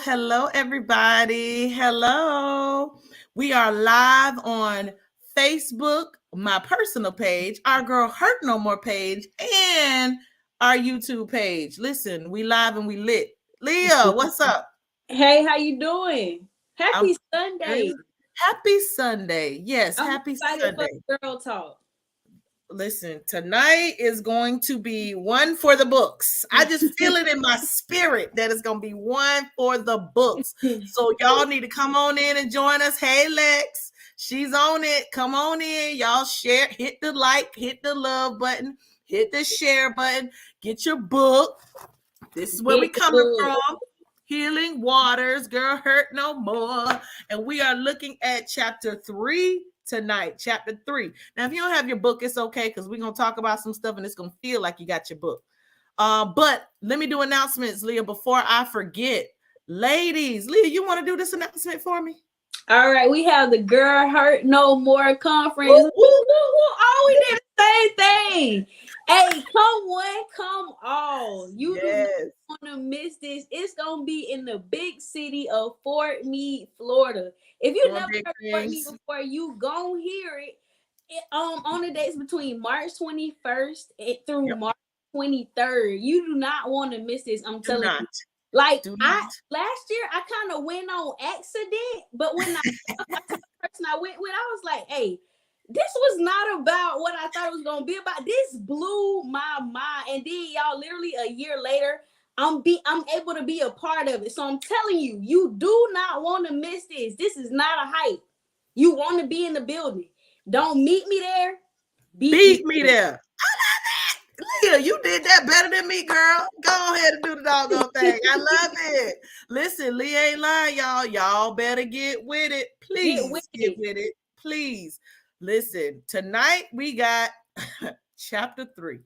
Hello, everybody. Hello. We are live on Facebook, my personal page, our Girl Hurt No More page, and our YouTube page. Listen, we live and we lit. Leah, what's up? Hey, how you doing? Happy Sunday. Happy Sunday. Yes, I'm happy excited Sunday. for Girl Talk. Listen, tonight is going to be one for the books. I just feel it in my spirit that it's going to be one for the books. So y'all need to come on in and join us. Hey, Lex, she's on it. Come on in. Y'all share, hit the like, hit the love button, hit the share button, get your book. This is where we coming from. Healing Waters, Girl Hurt No More. And we are looking at chapter 3 tonight, chapter 3. Now, if you don't have your book, it's okay because we're going to talk about some stuff and it's going to feel like you got your book. But let me do announcements, Leah, before I forget. Ladies, Leah, you want to do this announcement for me? All right, we have the Girl Hurt No More conference. Oh, we did the same thing. Hey, come one, come all. You do not want to miss this. It's going to be in the big city of Fort Meade, Florida. If you never heard of Fort Meade before, you gon' hear it. On the dates between March 21st through March 23rd. You do not want to miss this. I'm telling you. Like last year, I kind of went on accident, but when the person I went with, I was like, "Hey, this was not about what I thought it was gonna be about." This blew my mind, and then y'all, literally a year later, I'm able to be a part of it. So I'm telling you, you do not want to miss this. This is not a hype. You want to be in the building. Don't meet me there. Beat me there. Leah, you did that better than me, girl. Go ahead and do the doggone thing. I love it. Listen, Leah ain't lying, y'all. Y'all better get with it. Please get with it. Please. Listen, tonight we got chapter 3.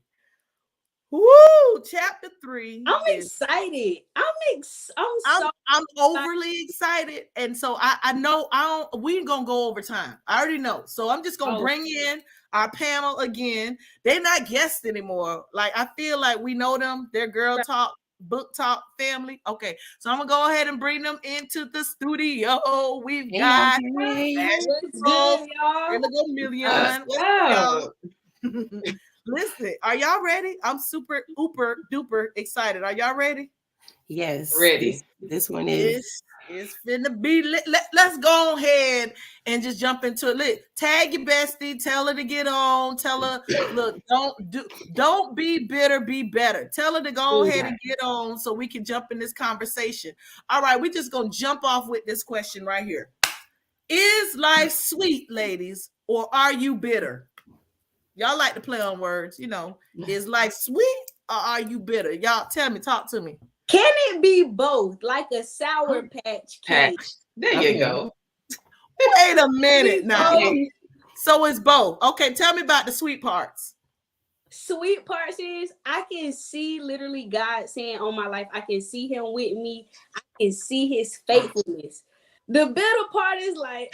Woo! Chapter 3. I'm excited. I'm overly excited. And so I know we ain't gonna go over time. I already know. So I'm just gonna bring in our panel again. They're not guests anymore. Like I feel like we know them. They're Girl Talk, Book Talk family. Okay, so I'm gonna go ahead and bring them into the studio. We've got Million. Listen, are y'all ready? I'm super ooper duper excited. Are y'all ready? Yes. Ready. This one is. It's finna be lit. Let's go ahead and just jump into it. Tag your bestie. Tell her to get on. Tell her, look, don't be bitter, be better. Tell her to go ahead and get on so we can jump in this conversation. All right, we're just gonna jump off with this question right here. Is life sweet, ladies, or are you bitter? Y'all like to play on words, you know. Is life sweet or are you bitter? Y'all tell me, talk to me. Can it be both, like a Sour Patch Kid? There you go. Wait a minute now. So it's both. Okay, tell me about the sweet parts. Sweet parts is I can see literally God saying on my life, I can see him with me. I can see his faithfulness. The bitter part is like,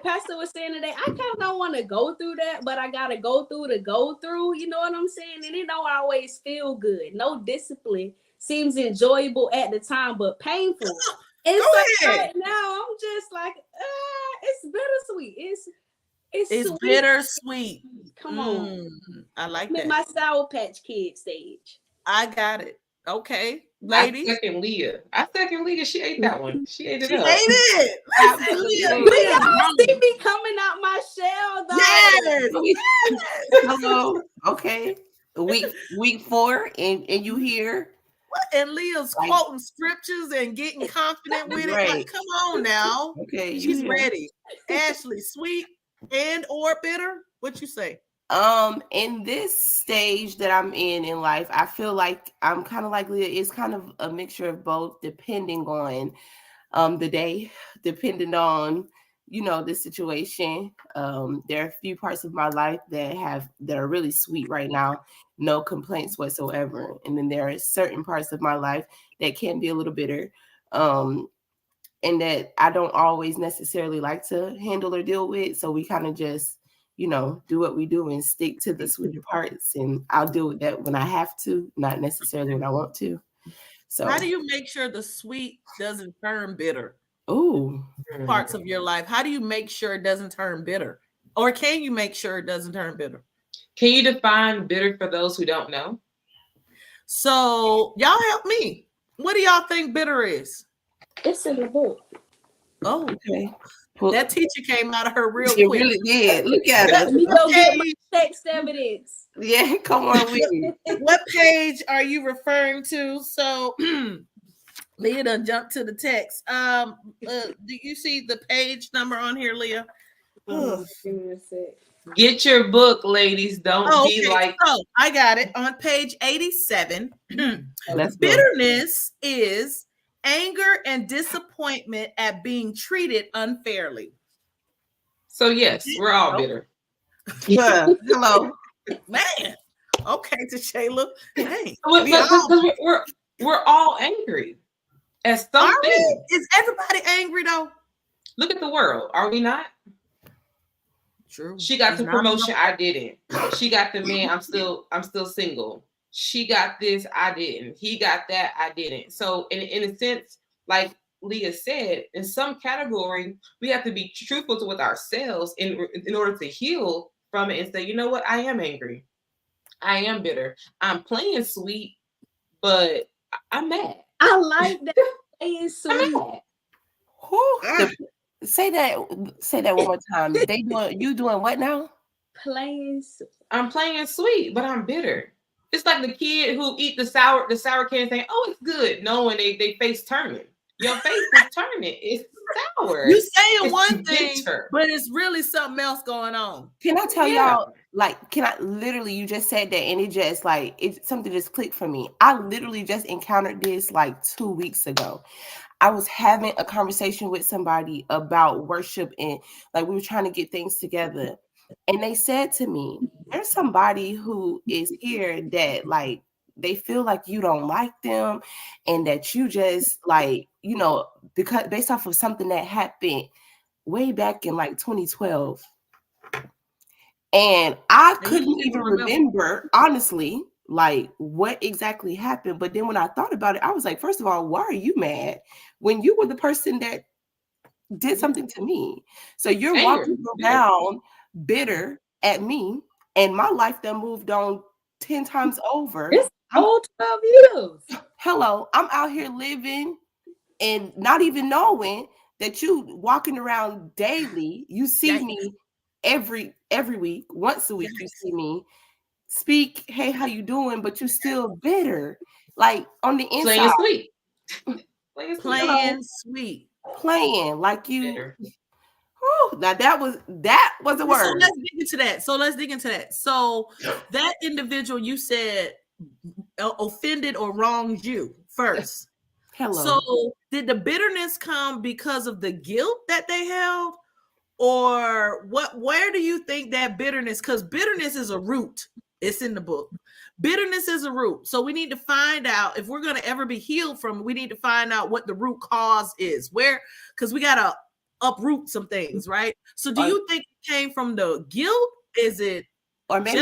Pastor was saying today, I kind of don't want to go through that, but I got to go through to go through. You know what I'm saying? And it don't always feel good. No discipline seems enjoyable at the time, but painful. And so right now, I'm just like, it's bittersweet. It's bittersweet. Come on. I like I'm that. in my Sour Patch Kid stage. I got it. Okay, ladies. I second Leah. She ate that one. She ate it up. She ate it. Listen, do y'all see me coming out my shell, though? Yes. Hello. Okay. Week 4, and you here. And Leah's quoting scriptures and getting confident with it. Like, come on now. Okay, she's ready. Ashley, sweet and or bitter? What you say? In this stage that I'm in life, I feel like I'm kind of like Leah. It's kind of a mixture of both, depending on the day, depending on the situation. There are a few parts of my life that are really sweet right now, no complaints whatsoever, and then there are certain parts of my life that can be a little bitter, and that I don't always necessarily like to handle or deal with. So we kind of just do what we do and stick to the sweeter parts, and I'll deal with that when I have to, not necessarily when I want to. So how do you make sure the sweet doesn't turn bitter? Oh, Parts of your life. How do you make sure it doesn't turn bitter? Or can you make sure it doesn't turn bitter? Can you define bitter for those who don't know? So y'all help me. What do y'all think bitter is? It's in the book. Oh, okay. Well, that teacher came out of her real quick. Really did. Look at us. Let me go get my text evidence. Yeah, come on with me. What page are you referring to? So Leah done jumped to the text. Do you see the page number on here, Leah? Get your book, ladies. Don't be like. Oh, I got it on page 87. Bitterness is anger and disappointment at being treated unfairly. So yes, we're all bitter. Yeah. Hello, man. Okay, to Shayla. Hey, we're all angry at something. Is everybody angry though? Look at the world. Are we not? True. She got the promotion. I didn't. She got the man. I'm still single. She got this. I didn't. He got that. I didn't. So in a sense, like Leah said, in some category, we have to be truthful with ourselves in order to heal from it and say, you know what? I am angry. I am bitter. I'm playing sweet, but I'm mad. I like that. Playing sweet. Say that one more time. You doing what now? I'm playing sweet, but I'm bitter. It's like the kid who eat the sour candy saying, "Oh, it's good," knowing they face turning. Your face is turning. It's sour. You saying one thing, but it's really something else going on. Can I tell y'all? Like, literally, you just said that, and it just something just clicked for me. I literally just encountered this like 2 weeks ago. I was having a conversation with somebody about worship, and like we were trying to get things together. And they said to me, there's somebody who is here that like they feel like you don't like them, and that you just because based off of something that happened way back in like 2012. And I couldn't even remember, honestly, like what exactly happened. But then when I thought about it, I was like, first of all, why are you mad when you were the person that did something to me? So you're walking around bitter at me, and my life done moved on 10 times over. It's all 12 years. Hello, I'm out here living and not even knowing that you walking around daily. You see me every week, once a week. You see me speak, hey, how you doing? But you still bitter, like on the inside. Playing like you. Now that was a word. So let's dig into that. So that individual you said offended or wronged you first. Hello. So did the bitterness come because of the guilt that they held, or what? Where do you think that bitterness? Because bitterness is a root. It's in the book. Bitterness is a root. So we need to find out if we're going to ever be healed from. We need to find out what the root cause is. Because we got to uproot some things, right? So do you think it came from the guilt? Is it or maybe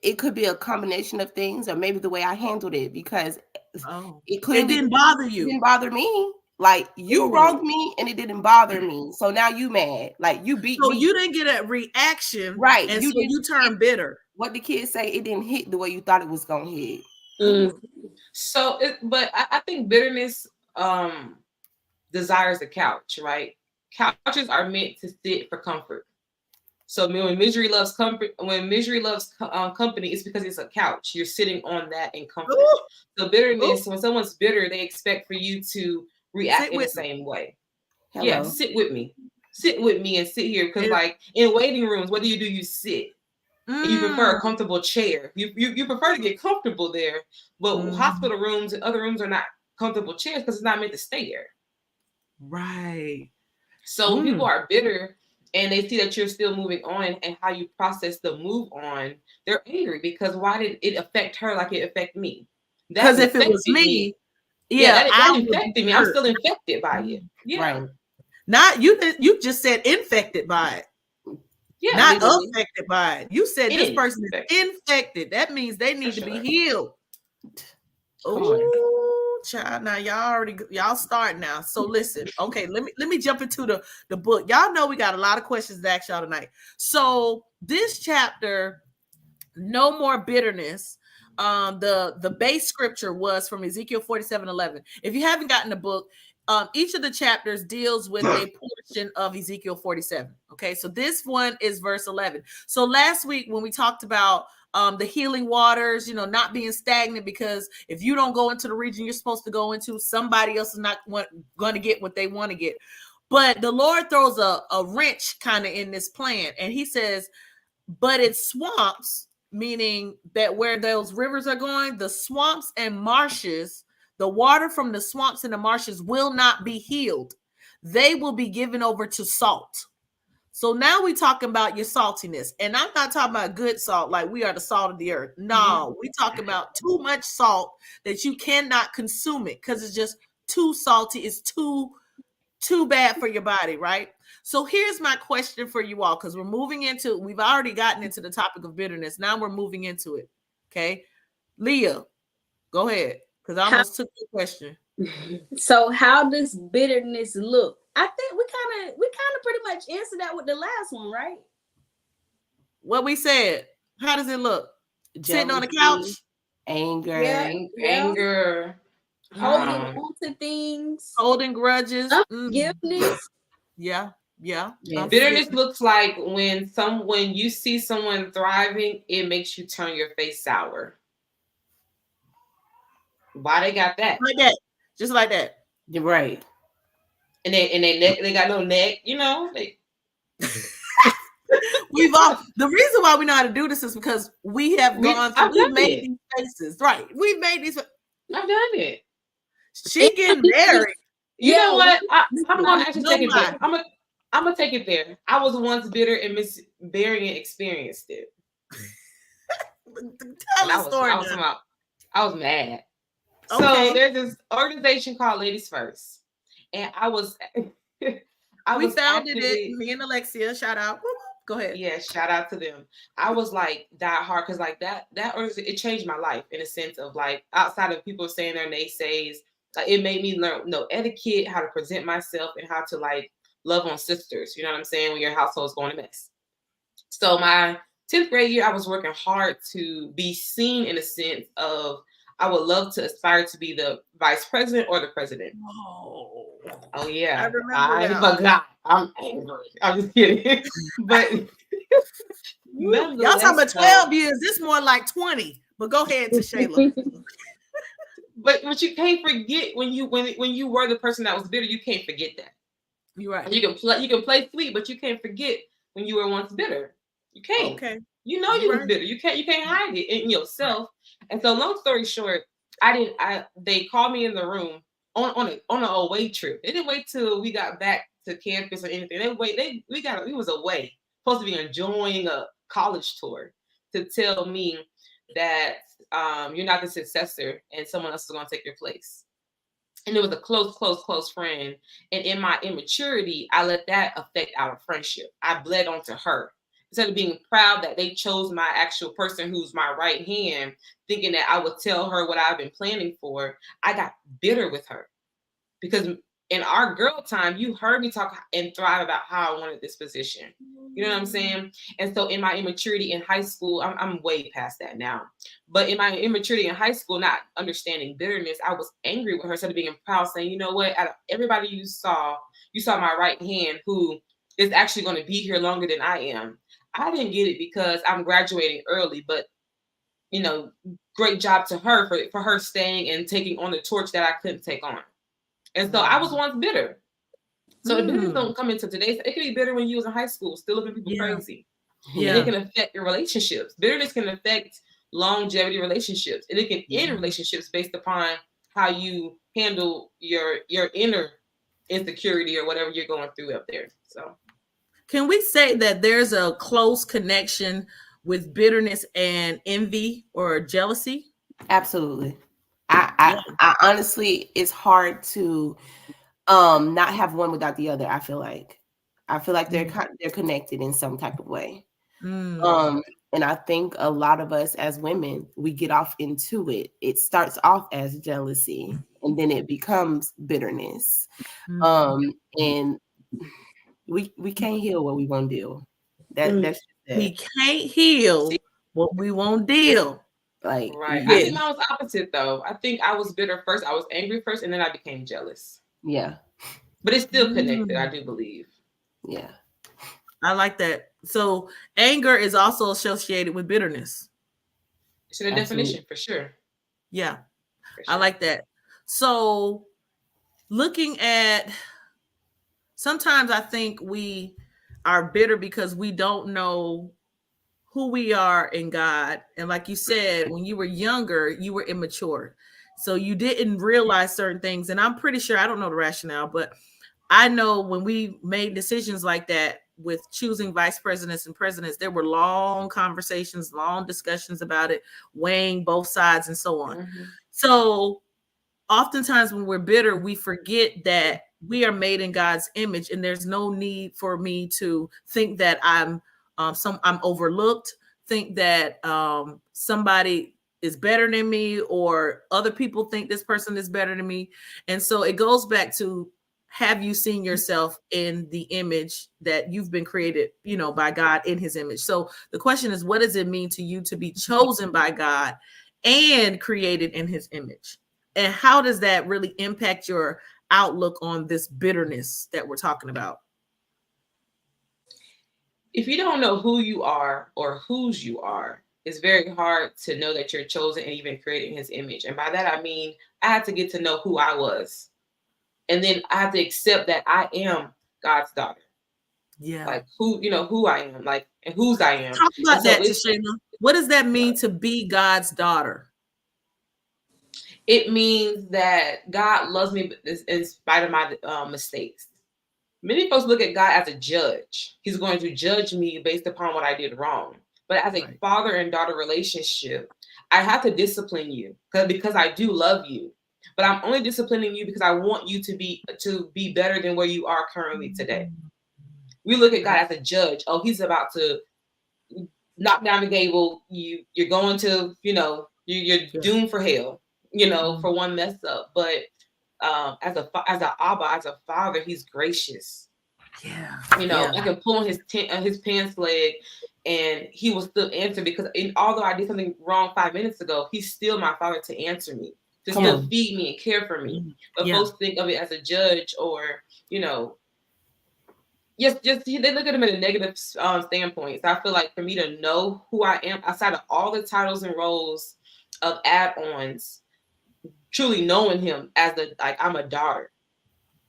it could be a combination of things, or maybe the way I handled it, because it didn't bother you. It didn't bother me. Like you wronged me and it didn't bother me. So now you mad. Like you beat me. So you didn't get a reaction. Right. And you turned bitter. What the kids say, it didn't hit the way you thought it was gonna hit. So but I think bitterness desires a couch, right? Couches are meant to sit for comfort. So when misery loves comfort, company, it's because it's a couch. You're sitting on that in comfort. Ooh. So bitterness, when someone's bitter, they expect for you to react in the same way. Hello. Yeah, sit with me and sit here. Because like in waiting rooms, what do? You sit. And you prefer a comfortable chair. You prefer to get comfortable there, but hospital rooms and other rooms are not comfortable chairs because it's not meant to stay there. Right. So when people are bitter and they see that you're still moving on and how you process the move on, they're angry because why did it affect her like it affected me? Because if it was me, that infected me. I'm still infected by it. Yeah. Right. Not you just said infected by it. Yeah, not affected by it. You said this person is infected. That means they need to be healed. Oh, child. Now y'all start now. So listen, okay, let me jump into the book. Y'all know we got a lot of questions to ask y'all tonight. So this chapter, no more bitterness. The base scripture was from Ezekiel 47:11. If you haven't gotten the book, each of the chapters deals with a portion of Ezekiel 47. Okay, so this one is verse 11. So last week when we talked about the healing waters, not being stagnant, because if you don't go into the region you're supposed to go into, somebody else is not going to get what they want to get. But the Lord throws a wrench kind of in this plan, and he says, but it's swamps, meaning that where those rivers are going, the swamps and marshes, the water from the swamps and the marshes will not be healed. They will be given over to salt. So now we talking about your saltiness. And I'm not talking about good salt, like we are the salt of the earth. No, we talk about too much salt that you cannot consume it because it's just too salty. It's too bad for your body, right? So here's my question for you all, because we've already gotten into the topic of bitterness. Now we're moving into it. Okay. Leah, go ahead. Because I almost took your question. So how does bitterness look? I think we kind of pretty much answered that with the last one, right? What we said. How does it look? Jealousy, sitting on the couch? Anger. Anger. Holding on to things. Holding grudges. Forgiveness. Yeah. Bitterness looks like when you see someone thriving, it makes you turn your face sour. Why they got that? Like that. Just like that. You're right. And they got no neck, We've all, the reason why we know how to do this is because we have we've made these faces. Right. We've made these. I've done it. She getting married. You know what? I'm gonna actually take it there. I'm gonna take it there. I was once bitter and Miss Berrien experienced it. Tell the story. I was mad. Okay. So there's this organization called Ladies First, and we founded it. Me and Alexia, shout out. Go ahead. Yeah, shout out to them. I was like die hard because like that it changed my life in a sense of like outside of people saying their naysays, like it made me learn etiquette, how to present myself, and how to like love on sisters. You know what I'm saying? When your household's going to mess. So my 10th grade year, I was working hard to be seen in a sense of I would love to aspire to be the vice president or the president. Oh yeah. I remember. But God, I'm angry. I'm just kidding. But y'all talking about 12 years. This more like 20. But go ahead, Shayla. But you can't forget when you were the person that was bitter. You can't forget that. You're right. You can play sweet, but you can't forget when you were once bitter. You can't. Okay. You know you was bitter. You can't hide it in yourself. And so, long story short, they called me in the room on an away trip. They didn't wait till we got back to campus or anything. We was away, supposed to be enjoying a college tour, to tell me that you're not the successor and someone else is going to take your place. And it was a close friend. And in my immaturity, I let that affect our friendship. I bled onto her. Instead of being proud that they chose my actual person who's my right hand, thinking that I would tell her what I've been planning for, I got bitter with her. Because in our girl time, you heard me talk and thrive about how I wanted this position. You know what I'm saying? And so in my immaturity in high school, I'm way past that now. But in my immaturity in high school, not understanding bitterness, I was angry with her instead of being proud, saying, you know what, out of everybody you saw my right hand who is actually going to be here longer than I am. I didn't get it because I'm graduating early, but great job to her for her staying and taking on the torch that I couldn't take on. And so I was once bitter. So bitterness don't come into today's. It could be bitter when you was in high school, still looking people crazy. Yeah. And it can affect your relationships. Bitterness can affect longevity relationships, and it can end relationships based upon how you handle your inner insecurity or whatever you're going through up there. So can we say that there's a close connection with bitterness and envy or jealousy? Absolutely. I honestly, it's hard to not have one without the other. I feel like they're connected in some type of way. And I think a lot of us as women, we get off into it. It starts off as jealousy, and then it becomes bitterness. And we can't heal what we won't deal. That's we can't heal what we won't deal. Like, right. I think mine was opposite though. I think I was bitter first. I was angry first, and then I became jealous. Yeah. But it's still connected, I do believe. Yeah. I like that. So anger is also associated with bitterness. It's in a definition for sure. Yeah. For sure. I like that. So looking at, sometimes I think we are bitter because we don't know who we are in God. And like you said, when you were younger, you were immature. So you didn't realize certain things. And I'm pretty sure, I don't know the rationale, but I know when we made decisions like that with choosing vice presidents and presidents, there were long conversations, long discussions about it, weighing both sides and so on. So oftentimes when we're bitter, we forget that we are made in God's image, and there's no need for me to think that I'm overlooked, think that somebody is better than me, or other people think this person is better than me. And so it goes back to, have you seen yourself in the image that you've been created, by God, in his image? So the question is, what does it mean to you to be chosen by God and created in his image? And how does that really impact your outlook on this bitterness that we're talking about? If you don't know who you are or whose you are, it's very hard to know that you're chosen and even created in his image. And by that, I mean, I had to get to know who I was. And then I have to accept that I am God's daughter. Yeah. Like who I am, like, and whose I am. Talk about that, Tashana. What does that mean to be God's daughter? It means that God loves me in spite of my mistakes. Many folks look at God as a judge. He's going to judge me based upon what I did wrong. But as a father and daughter relationship, I have to discipline you because I do love you. But I'm only disciplining you because I want you to be better than where you are currently today. We look at God as a judge. Oh, he's about to knock down the gable. You're going to, you're doomed for hell, for one mess up. But as a Abba, as a father, he's gracious. Yeah. I can pull on his pants leg, and he will still answer, because although I did something wrong 5 minutes ago, he's still my father to answer me, to still feed me and care for me. But folks think of it as a judge, or just they look at him in a negative standpoint. So I feel like for me to know who I am, outside of all the titles and roles of add-ons, truly knowing him as I'm a daughter.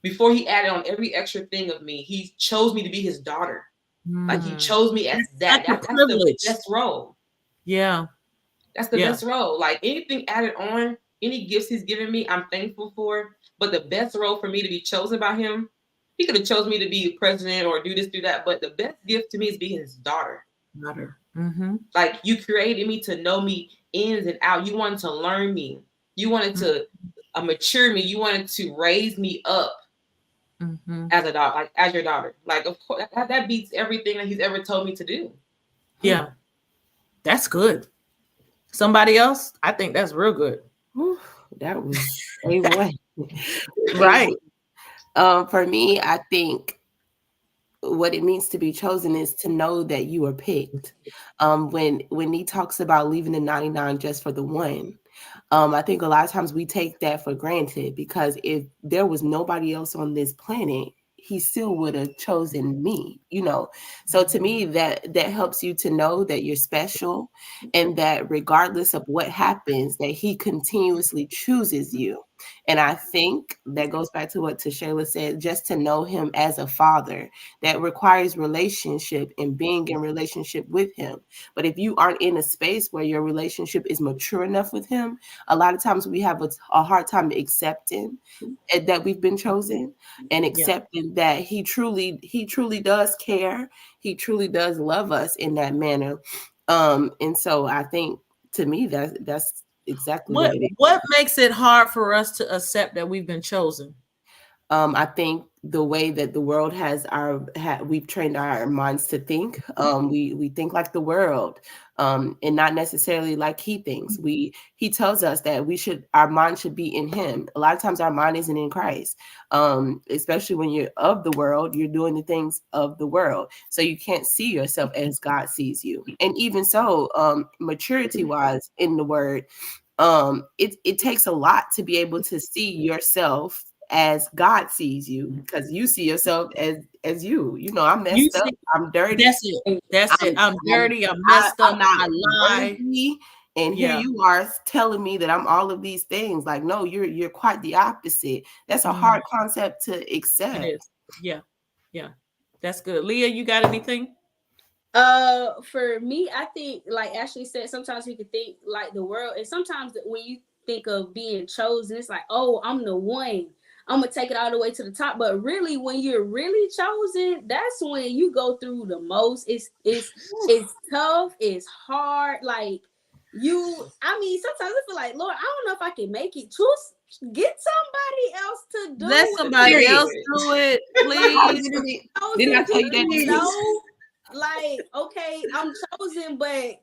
Before he added on every extra thing of me, he chose me to be his daughter. Like he chose me as that. That's the best role. Yeah. That's the best role. Like anything added on, any gifts he's given me, I'm thankful for. But the best role for me to be chosen by him, he could have chosen me to be president or do this, do that. But the best gift to me is being his daughter. Like you created me to know me ins and out. You wanted to learn me. You wanted to mature me. You wanted to raise me up as a daughter, like as your daughter. Like, of course, that beats everything that he's ever told me to do. Yeah, that's good. Somebody else? I think that's real good. That was A1. Right. For me, I think what it means to be chosen is to know that you are picked. When he talks about leaving the 99 just for the one, I think a lot of times we take that for granted, because if there was nobody else on this planet, he still would have chosen me, So to me, that helps you to know that you're special, and that regardless of what happens, that he continuously chooses you. And I think that goes back to what Tashayla said, just to know him as a father, that requires relationship and being in relationship with him. But if you aren't in a space where your relationship is mature enough with him, a lot of times we have a hard time accepting that we've been chosen and accepting that he truly does care. He truly does love us in that manner. And so I think, to me, that's exactly what it is. What makes it hard for us to accept that we've been chosen? I think the way that the world we've trained our minds to think. We think like the world, and not necessarily like he thinks. He tells us that our mind should be in him. A lot of times our mind isn't in Christ. Especially when you're of the world, you're doing the things of the world. So you can't see yourself as God sees you. And even so, maturity wise in the word, it takes a lot to be able to see yourself as God sees you, because you see yourself as you. I'm messed up. I'm dirty. That's it. I'm dirty. I'm messed up. I lie. And here you are telling me that I'm all of these things. Like, no, you're quite the opposite. That's a hard concept to accept. It is. Yeah. That's good. Leah, you got anything? For me, I think, like Ashley said, sometimes we could think like the world, and sometimes when you think of being chosen, it's like, oh, I'm the one. I'm gonna take it all the way to the top. But really, when you're really chosen, that's when you go through the most. It's tough. It's hard. Like sometimes I feel like, Lord, I don't know if I can make it. Get somebody else to do it. Let somebody else do it, please. Didn't I tell you that? Like, okay, I'm chosen, but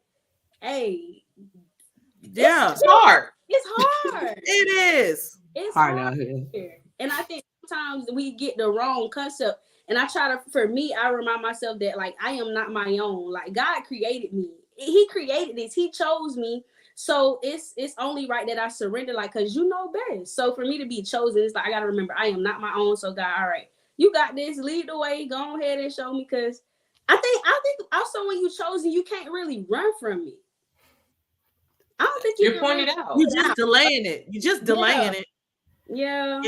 hey, it's hard. It's hard. It is. It's hard out here. And I think sometimes we get the wrong concept. And I remind myself that, like, I am not my own. Like, God created me. He created this. He chose me. So it's only right that I surrender, like, because you know best. So for me to be chosen, it's like, I got to remember, I am not my own. So God, all right, you got this. Lead the way. Go ahead and show me. Because I think also when you're chosen, you can't really run from me. I don't think you're pointed out. You're just delaying it. You're just delaying it. Yeah.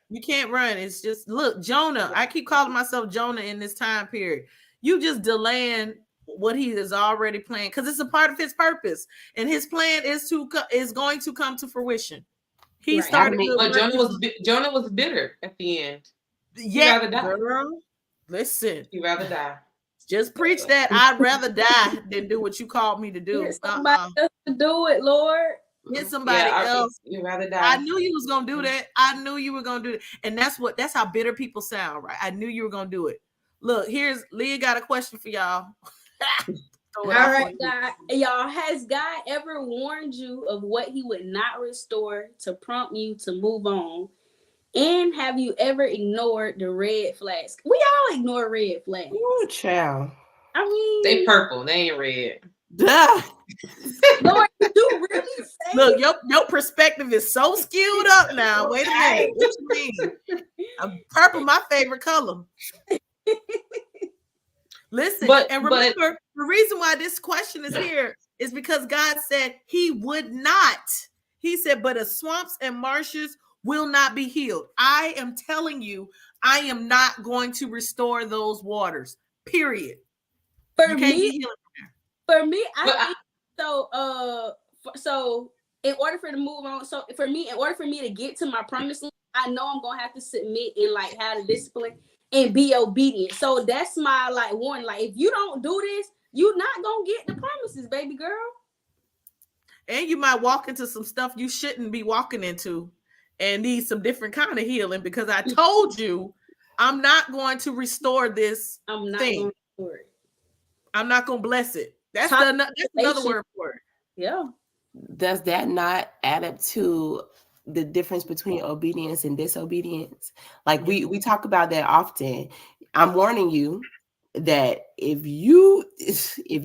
You can't run. It's just, look, Jonah. I keep calling myself Jonah in this time period. You just delaying what he is already planned, because it's a part of his purpose, and his plan is going to come to fruition. He started. But Jonah was bitter at the end. Yeah, girl. Listen, he'd rather die. Just preach that. I'd rather die than do what you called me to do. Get somebody else to do it, Lord. Get somebody else. You'd rather die. I knew you was gonna do that. I knew you were gonna do it. And that's how bitter people sound, right? I knew you were gonna do it. Look, here's Leah got a question for y'all. All right, God. Y'all, has God ever warned you of what he would not restore to prompt you to move on? And have you ever ignored the red flags? We all ignore red flags. Ooh, child. I mean, they purple. They ain't red. Duh. Lord, you really say? Look, your perspective is so skewed up now. Wait a minute. What you mean? Purple, my favorite color. Listen, and remember, the reason why this question is here is because God said he would not. He said, but the swamps and marshes will not be healed. I am telling you, I am not going to restore those waters. Period. For me, I think so. So in order for to move on, in order for me to get to my promised land, I know I'm gonna have to submit and like have the discipline and be obedient. So that's my like warning. Like, if you don't do this, you're not gonna get the promises, baby girl. And you might walk into some stuff you shouldn't be walking into and need some different kind of healing, because I told you I'm not going to restore this thing. I'm not going to bless it. That's another word for it. Yeah. Does that not add up to the difference between obedience and disobedience? Like we talk about that often. I'm warning you that if you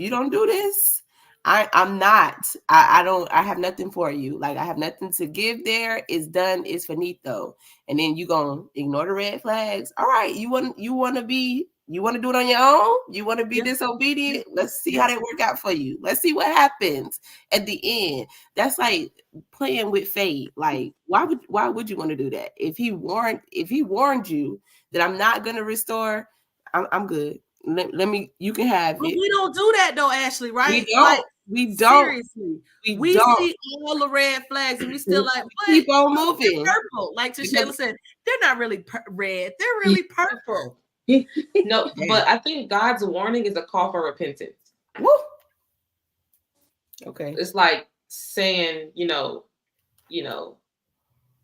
don't do this, I have nothing for you. Like, I have nothing to give there. It's done. It's finito. And then you gonna ignore the red flags. All right. You want to be You want to do it on your own? You want to be disobedient? Let's see how that work out for you. Let's see what happens at the end. That's like playing with fate. Like, why would you want to do that? If he warned you that I'm not gonna restore, I'm good. Let me, you can have but it. we don't do that though, Ashley, right? We don't. Seriously. We see all the red flags and we still like, keep on moving. Purple. Like Tashayla said, they're not really red. They're really purple. No, but I think God's warning is a call for repentance. Woo. Okay. It's like saying,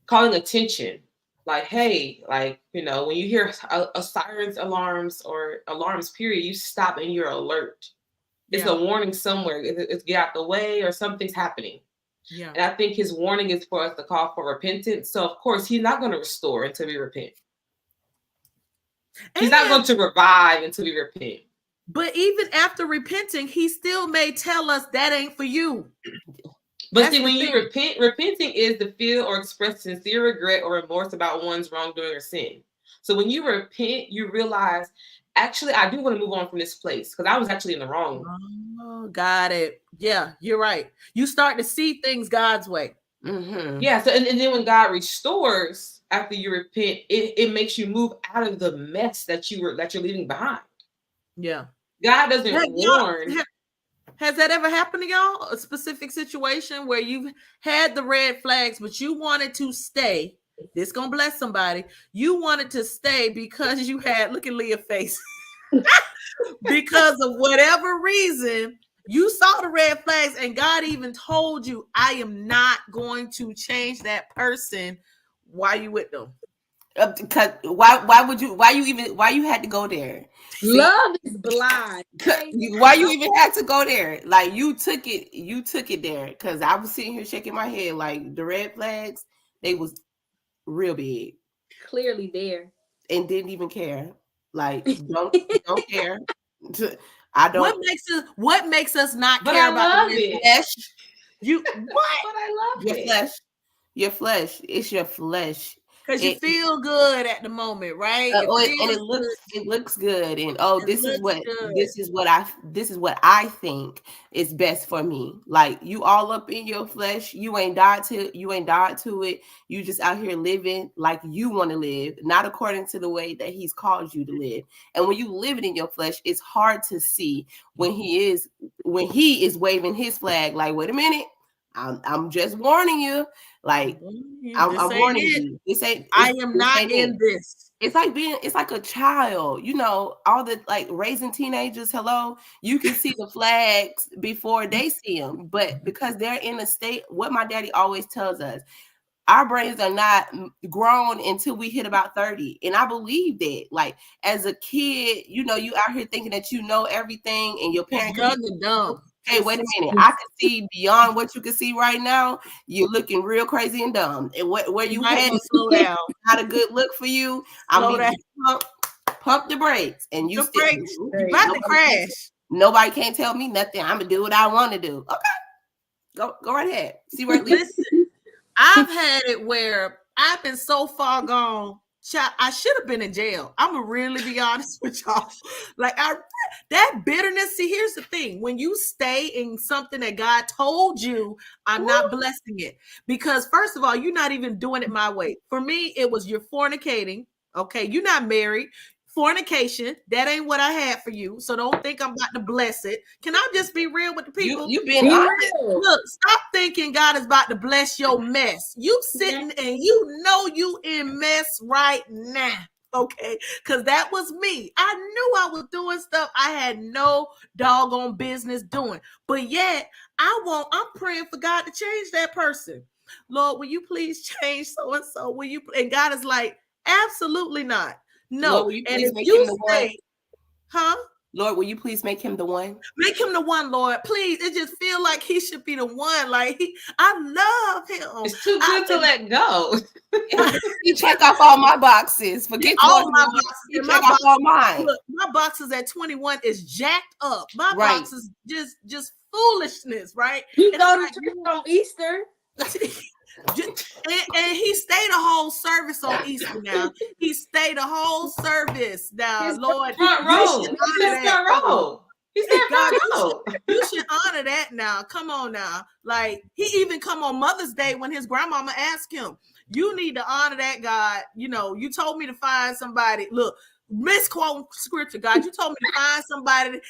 calling attention. Like, hey, like, when you hear a sirens, alarms, or alarms, period, you stop and you're alert. It's a warning somewhere. It's get out the way or something's happening. Yeah. And I think his warning is for us to call for repentance. So, of course, he's not going to restore until we repent. He's not going to revive until we repent. But even after repenting, he still may tell us that ain't for you. But that's see, when you repent, repenting is to feel or express sincere regret or remorse about one's wrongdoing or sin. So when you repent, you realize, actually, I do want to move on from this place because I was actually in the wrong. Oh, got it. Yeah, you're right. You start to see things God's way. Mm-hmm. Yeah. So and then when God restores after you repent, it makes you move out of the mess that you're leaving behind. Yeah. God doesn't warn. Has that ever happened to y'all? A specific situation where you've had the red flags, but you wanted to stay. This gonna bless somebody. You wanted to stay because you had, look at Leah's face. Because of whatever reason, you saw the red flags and God even told you, I am not going to change that person. Why you with them? Because why you had to go there? Love is blind. Why you even had to go there? Like you took it there. Because I was sitting here shaking my head like the red flags, they was real big. Clearly there. And didn't even care. Like don't care. I don't. What makes us not care about the flesh? You what? But I love it. Your flesh. It's your flesh. Because you feel good at the moment, right? It looks good, and this is what I think is best for me. Like you all up in your flesh, you ain't died to it. You just out here living like you want to live, not according to the way that he's called you to live. And when you live it in your flesh, it's hard to see when he is waving his flag. Like, wait a minute. I'm just warning you. Like I'm warning you. I am not in this. It's like a child, all the like raising teenagers. Hello, you can see the flags before they see them, but because they're in a state, what my daddy always tells us, our brains are not grown until we hit about 30. And I believe that. Like as a kid, you out here thinking that you know everything and your parents are dumb. Hey, wait a minute. I can see beyond what you can see right now. You're looking real crazy and dumb. And where you headed, slow down. Not a good look for you. I'm going to pump the brakes. And you you're about to crash. Nobody can't tell me nothing. I'm going to do what I want to do. Okay. Go right ahead. See where it leads. Listen, I've had it where I've been so far gone. I should have been in jail. I'm gonna really be honest with y'all. Like that bitterness. See, here's the thing: when you stay in something that God told you, I'm not blessing it because first of all, you're not even doing it my way. For me, it was you're fornicating. Okay, you're not married. Fornication. That ain't what I had for you. So don't think I'm about to bless it. Can I just be real with the people? You being honest. Look, stop thinking God is about to bless your mess. You sitting and you in mess right now. Okay, because that was me. I knew I was doing stuff I had no doggone business doing. But yet I'm praying for God to change that person. Lord, will you please change so and so? Will you? And God is like, absolutely not. No, Lord, and if you say, Lord, will you please make him the one? Make him the one, Lord. Please. It just feel like he should be the one. Like I love him. It's too good to let go. You check off all my boxes. Forget all my boxes. You check off all mine. Look, my boxes at 21 is jacked up. My boxes just foolishness, right? You go to church on Easter. And he stayed a whole service on Easter now. He stayed a whole service now. He's Lord, front you row. should He's honor in that. front row. He's in God, front row. you should honor that now. Come on now. Like, he even come on Mother's Day when his grandmama asked him, you need to honor that, God. You know, you told me to find somebody. Look, misquoting scripture, God. You told me to find somebody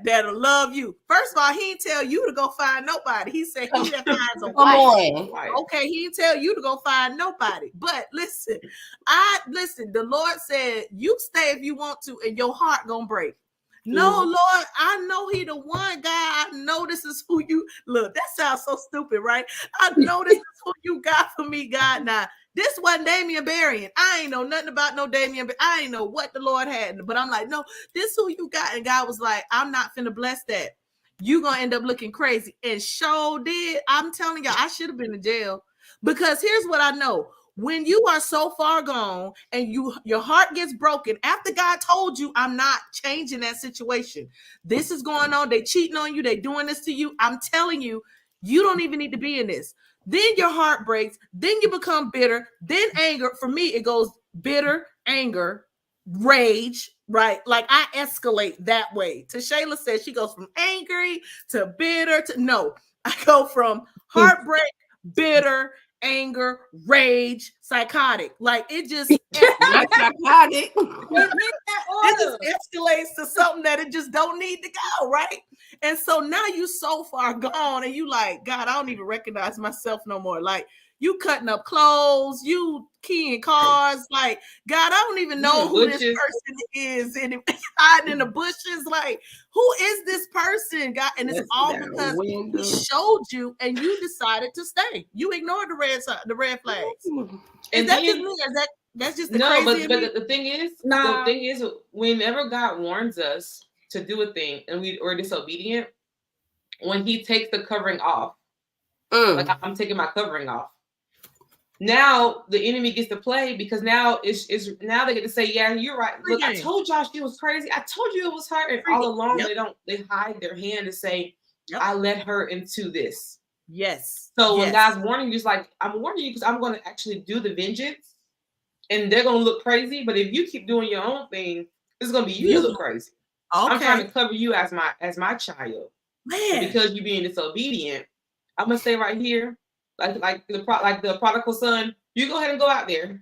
that'll love you. First of all, he didn't tell you to go find nobody. He said he that finds a wife. Okay, he didn't tell you to go find nobody. But listen, the Lord said, you stay if you want to, and your heart gonna break. No, Lord, I know he the one, God. I know this is who you look. That sounds so stupid, right? I know this is who you got for me, God. Now, this wasn't Damian Berrien. I ain't know nothing about no Damian. I ain't know what the Lord had, but I'm like, no, this who you got. And God was like, I'm not finna bless that. You gonna end up looking crazy. And sure did. I'm telling y'all, I should have been in jail, because here's what I know. When you are so far gone and your heart gets broken, after God told you, I'm not changing that situation. This is going on. They cheating on you. They doing this to you. I'm telling you, you don't even need to be in this. Then your heart breaks. Then you become bitter. Then anger. For me, it goes bitter, anger, rage, right? Like, I escalate that way. Shayla says she goes from angry to bitter to no. I go from heartbreak, bitter, anger, rage, psychotic. Like, it just psychotic. It just escalates to something that it just don't need to go, right? And so now you so far gone, and you like, God, I don't even recognize myself no more. Like, you cutting up clothes, you keying cars, like, God, I don't even know who this person is, and hiding in the bushes. Like, who is this person, God? And it's all because he showed you, and you decided to stay. You ignored the red flags. And that's just me. That's just the crazy. But the thing is, whenever God warns us to do a thing and we're disobedient, when he takes the covering off, like, I'm taking my covering off. Now the enemy gets to play, because now it's now they get to say, yeah, you're right. Look, I told y'all she was crazy. I told you it was her. And all along they hide their hand and say, I led her into this. Yes. So when God's warning you, it's like, I'm warning you because I'm going to actually do the vengeance, and they're going to look crazy. But if you keep doing your own thing, it's going to be you that look crazy. Okay. I'm trying to cover you as my child. Man. Because you're being disobedient, I'm going to stay right here. Like the prodigal son, you go ahead and go out there,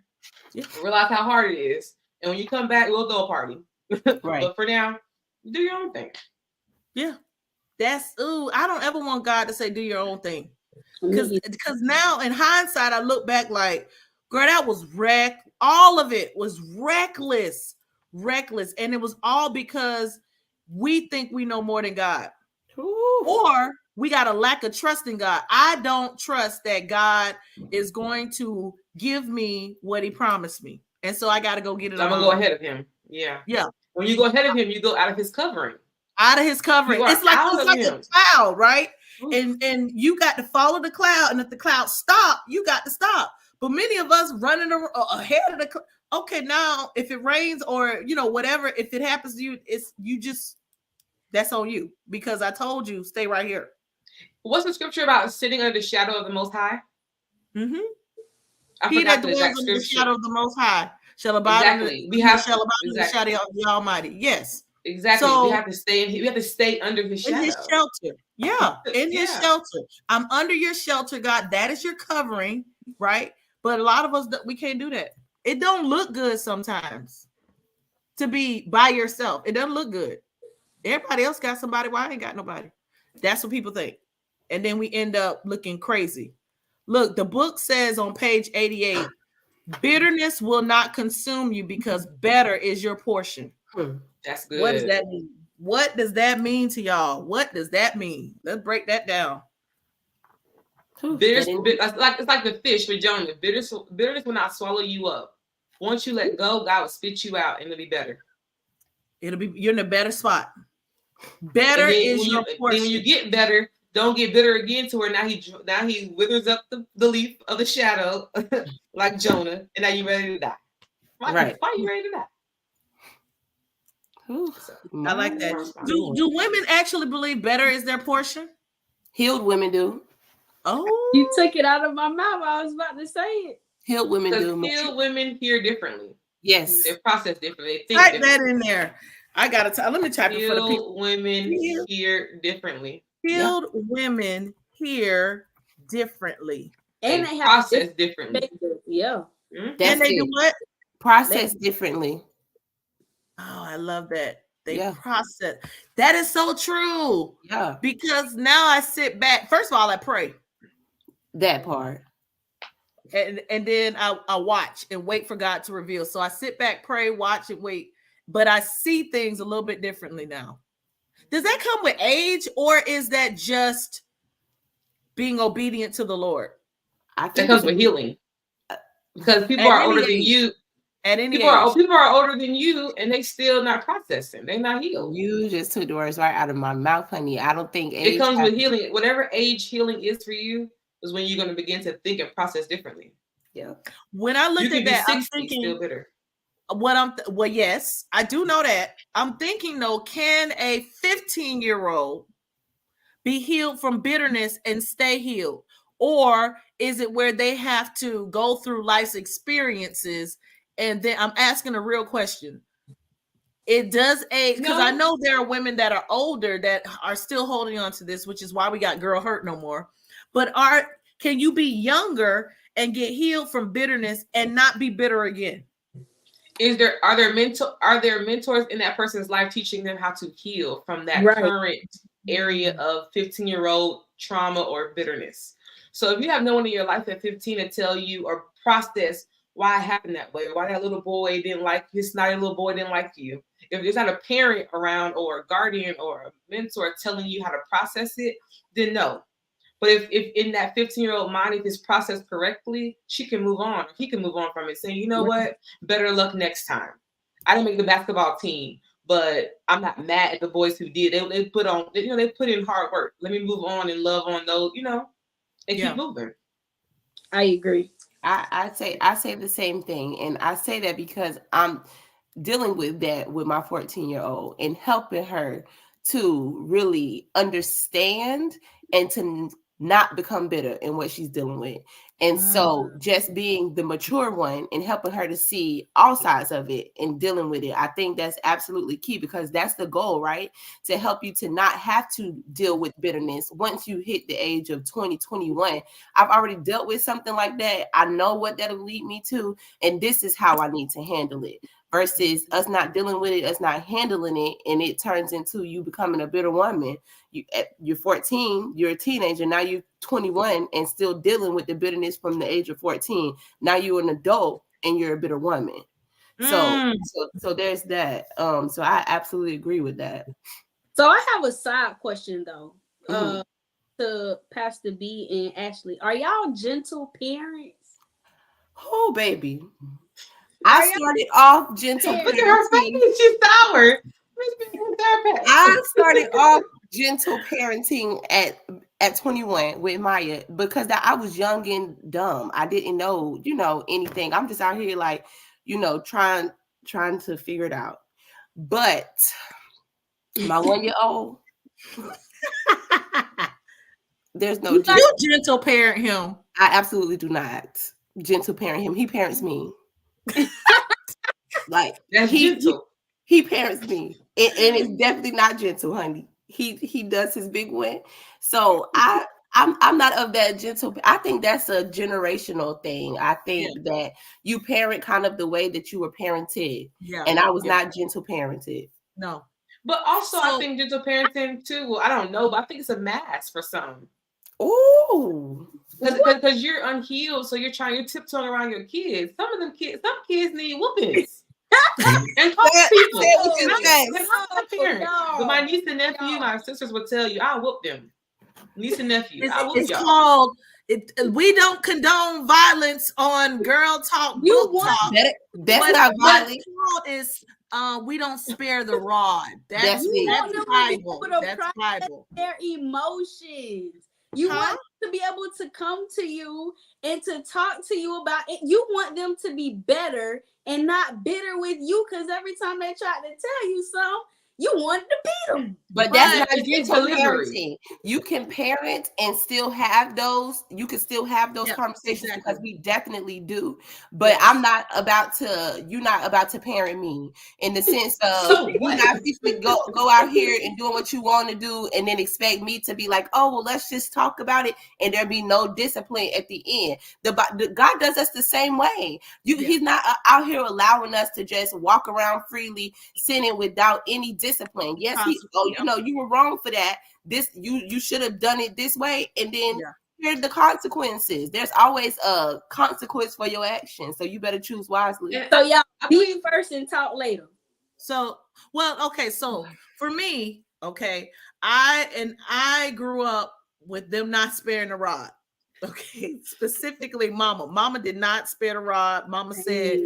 realize how hard it is, and when you come back, we'll throw a party. Right. But for now, do your own thing. Yeah, I don't ever want God to say do your own thing, because now in hindsight, I look back like, girl, that was all of it was reckless, and it was all because we think we know more than God. Ooh. Or we got a lack of trust in God. I don't trust that God is going to give me what he promised me. And so I got to go get it. I'm going to go ahead of him. Yeah. Yeah. When you go ahead of him, you go out of his covering. Out of his covering. It's like a cloud, right? And you got to follow the cloud. And if the cloud stop, you got to stop. But many of us running ahead of the cloud. Okay, now if it rains or, whatever, if it happens to you, that's on you, because I told you, stay right here. What's the scripture about sitting under the shadow of the Most High? He that dwells under the shadow of the Most High shall abide under the shadow of the Almighty. Yes, exactly. So, we have to stay under his shadow. In his shelter. Yeah, in his shelter. I'm under your shelter, God. That is your covering, right? But a lot of us, we can't do that. It don't look good sometimes to be by yourself. It doesn't look good. Everybody else got somebody. Why I ain't got nobody? That's what people think. And then we end up looking crazy. Look, the book says on page 88, bitterness will not consume you because better is your portion. That's good. What does that mean? What does that mean to y'all? What does that mean? Let's break that down. It's like the fish with Jonah. Bitterness will not swallow you up. Once you let go, God will spit you out and it'll be better. You're in a better spot. Better is your portion. When you get better, don't get bitter again to where now he withers up the leaf of the shadow like Jonah, and now you're ready to die. Why are you ready to die? Ooh, I like that. Do women actually believe better is their portion? Healed women do. Oh, You took it out of my mouth. I was about to say it. Healed women Because do. healed women hear differently. Yes. They process differently. They think type differently. that in there. I gotta let me type it for the people. Healed women hear differently. Healed women hear differently. And They they have process differently. perspective. Yeah. That's And they do it. what? Process differently. Oh, I love that. They Yeah. process. That is so true. Yeah. Because now I sit back. First of all, I pray. That part. And then I watch and wait for God to reveal. So I sit back, pray, watch, and wait. But I see things a little bit differently now. Does that come with age, or is that just being obedient to the Lord? I think That comes with healing. Because people are older than you. At any People age. are older than you, and they still not processing. They're not healed. You just took the words right out of my mouth, honey. I don't think age It comes with healing. Whatever age healing is for you is when you're going to begin to think and process differently. Yeah. When I looked You at could be that, 60, I'm thinking, still bitter. well, yes, I do know that. I'm thinking, though, can a 15-year-old be healed from bitterness and stay healed? Or is it where they have to go through life's experiences? And then I'm asking a real question. It does age, because I know there are women that are older that are still holding on to this, which is why we got Girl Hurt No More. But can you be younger and get healed from bitterness and not be bitter again? Are there mentors in that person's life teaching them how to heal from that current area of 15-year-old trauma or bitterness? So if you have no one in your life at 15 to tell you or process why it happened that way, why that little boy didn't like you, this snotty little boy didn't like you, if there's not a parent around or a guardian or a mentor telling you how to process it, then no. But if in that 15-year-old mind, if it's processed correctly, she can move on. He can move on from it, saying, you know what, better luck next time. I didn't make the basketball team, but I'm not mad at the boys who did. They put on, they put in hard work. Let me move on and love on those, and keep moving. I agree. I say the same thing, and I say that because I'm dealing with that with my 14-year-old and helping her to really understand and to not become bitter in what she's dealing with. And so just being the mature one and helping her to see all sides of it and dealing with it, I think that's absolutely key, because that's the goal, right? To help you to not have to deal with bitterness once you hit the age of 20, 21. I've already dealt with something like that. I know what that'll lead me to, and this is how I need to handle it. Versus us not dealing with it, us not handling it, and it turns into you becoming a bitter woman. You're 14, you're a teenager, now you're 21 and still dealing with the bitterness from the age of 14. Now you're an adult and you're a bitter woman. So there's that. So I absolutely agree with that. So I have a side question though. To Pastor B and Ashley. Are y'all gentle parents? Oh, baby. I started off gentle parenting. Look at her face, she's sour. I started off gentle parenting at 21 with Maya because I was young and dumb. I didn't know, anything. I'm just out here like, trying to figure it out. But my 1-year-old, there's no you gentle parent him. I absolutely do not gentle parent him. He parents me. Like that's gentle. He parents me, and it's definitely not gentle, honey. He does his big one. So I'm not of that gentle. I think that's a generational thing. I think that you parent kind of the way that you were parented. Yeah. And I was not gentle parented. No. But also I think gentle parenting too. Well, I don't know, but I think it's a mask for some. Oh. Because you're unhealed, so you're tiptoeing around your kids. Some kids need whoopings. And talk to people. But my niece and nephew, my sisters would tell you, I'll whoop them. Niece and nephew, I'll whoop y'all. Called. We don't condone violence on Girl Talk. Talk. That's not violence. Is we don't spare the rod. That's Bible. That's Bible. Their emotions. You want to be able to come to you and to talk to you about it. You want them to be better and not bitter with you, because every time they try to tell you something, You wanted to beat them. But that's not it's gentle delivery. parenting. You can parent and still have those. You can still have those conversations because we definitely do. But I'm not about to. You're not about to parent me in the sense of you're not basically go out here and doing what you want to do, and then expect me to be like, oh well, let's just talk about it, and there be no discipline at the end. The God does us the same way. He's not out here allowing us to just walk around freely, sinning without any discipline. Yes, you were wrong for that. This you should have done it this way, and then here are the consequences. There's always a consequence for your actions, so you better choose wisely. So y'all be first and talk later. So okay. So for me, okay, I grew up with them not sparing the rod. Okay, specifically mama. Mama did not spare the rod. Mama said,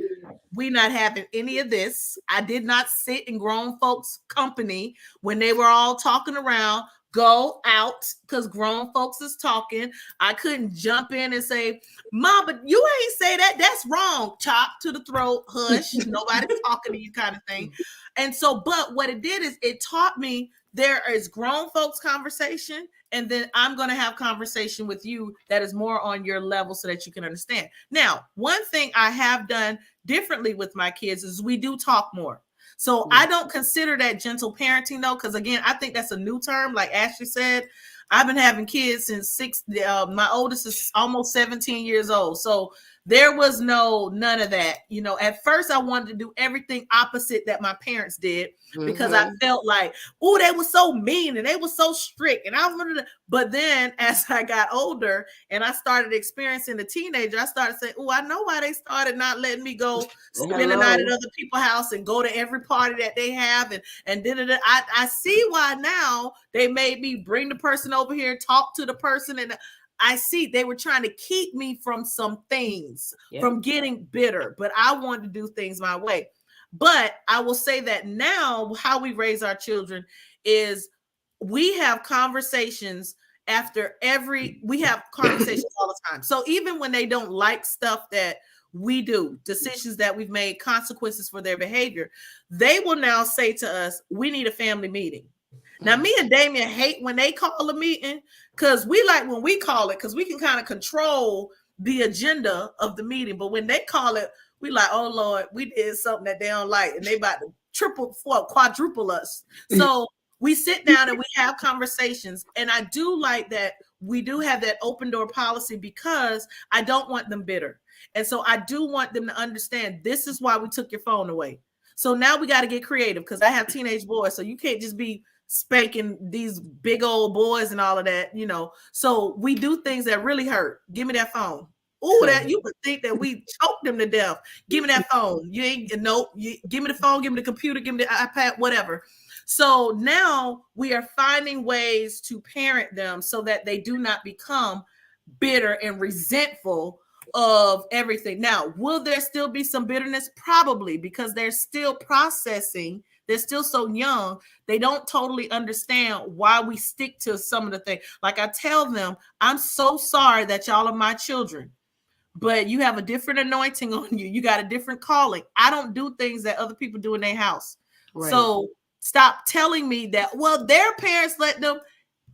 we not having any of this. I did not sit in grown folks' company when they were all talking around. Go out because grown folks is talking. I couldn't jump in and say, Mom, but you ain't say that. That's wrong. Chop to the throat, hush. Nobody's talking to you kind of thing. And so, but what it did is it taught me there is grown folks conversation, and then I'm going to have conversation with you that is more on your level so that you can understand. Now, one thing I have done differently with my kids is we do talk more. So I don't consider that gentle parenting though, because again, I think that's a new term. Like Ashley said, I've been having kids since my oldest is almost 17 years old. So there was none of that. You know, at first I wanted to do everything opposite that my parents did because I felt like, oh, they were so mean and they were so strict. And I wanted to, but then as I got older and I started experiencing the teenager, I started saying, oh, I know why they started not letting me go spend the night at other people's house and go to every party that they have. And I see why now they made me bring the person over here, talk to the person, and I see they were trying to keep me from some things, from getting bitter, but I wanted to do things my way. But I will say that now how we raise our children is we have conversations we have conversations all the time. So even when they don't like stuff that we do, decisions that we've made, consequences for their behavior, they will now say to us, we need a family meeting. Now, me and Damien hate when they call a meeting because we like when we call it because we can kind of control the agenda of the meeting. But when they call it, we like, oh, Lord, we did something that they don't like and they about to quadruple us. So we sit down and we have conversations. And I do like that we do have that open door policy because I don't want them bitter. And so I do want them to understand this is why we took your phone away. So now we got to get creative because I have teenage boys. So you can't just be spanking these big old boys and all of that, you know. So we do things that really hurt. Give me that phone. Oh, that you would think that we choked them to death. Give me that phone. You ain't give me the phone, give me the computer, give me the iPad, whatever. So now we are finding ways to parent them so that they do not become bitter and resentful of everything. Now, will there still be some bitterness? Probably, because they're still processing. They're still so young. They don't totally understand why we stick to some of the things. Like I tell them, I'm so sorry that y'all are my children, but you have a different anointing on you. You got a different calling. I don't do things that other people do in their house. Right. So stop telling me that, well, their parents let them.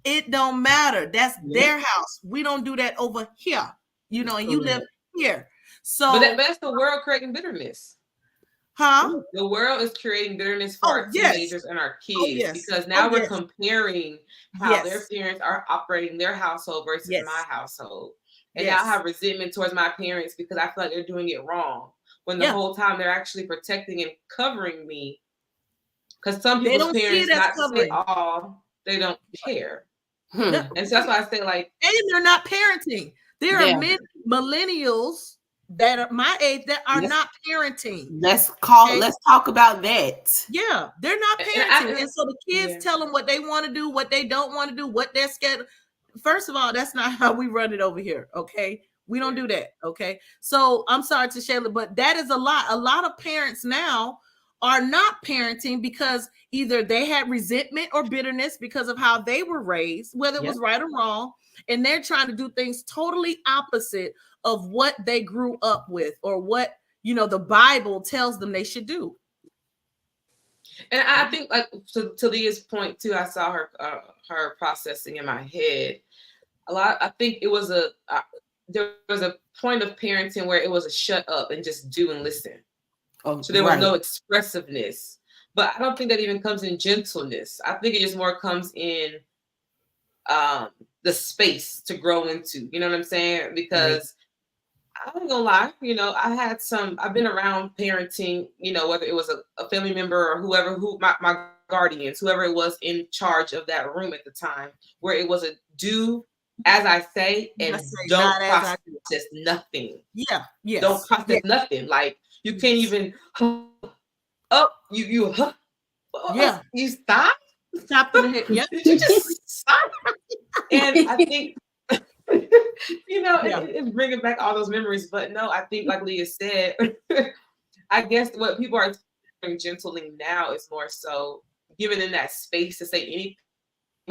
It don't matter. That's their house. We don't do that over here. You know, and you live here. So but that's the world creating bitterness. Huh? The world is creating bitterness for our teenagers and our kids because now we're comparing how their parents are operating their household versus my household. And now I have resentment towards my parents because I feel like they're doing it wrong. When the whole time they're actually protecting and covering me. Because some people's parents, not to say all, they don't care. And so that's why I say like. And they're not parenting. There are millennials that are my age that are not parenting. Let's talk about that. Yeah, they're not parenting. And so the kids tell them what they want to do, what they don't want to do, what they're scared. First of all, that's not how we run it over here. Okay. We don't do that. Okay. So I'm sorry to Shayla, but that is a lot. A lot of parents now are not parenting because either they had resentment or bitterness because of how they were raised, whether it was right or wrong. And they're trying to do things totally opposite of what they grew up with or what, you know, the Bible tells them they should do. And I think, like, to Leah's point too, I saw her processing in my head a lot. I think it was there was a point of parenting where it was a shut up and just do and listen. Oh, so there was no expressiveness. But I don't think that even comes in gentleness. I think it just more comes in the space to grow into. You know what I'm saying? Because I ain't gonna lie, I've been around parenting, whether it was a family member or whoever, my guardians, whoever it was in charge of that room at the time, where it was a do as I say and don't process nothing. Yeah, yes. Don't process nothing. Like you can't even you stop in the head. Yep. You just stop. And I think it's bringing back all those memories. But no, I think like Leah said, I guess what people are doing gently now is more so giving them that space to say anything.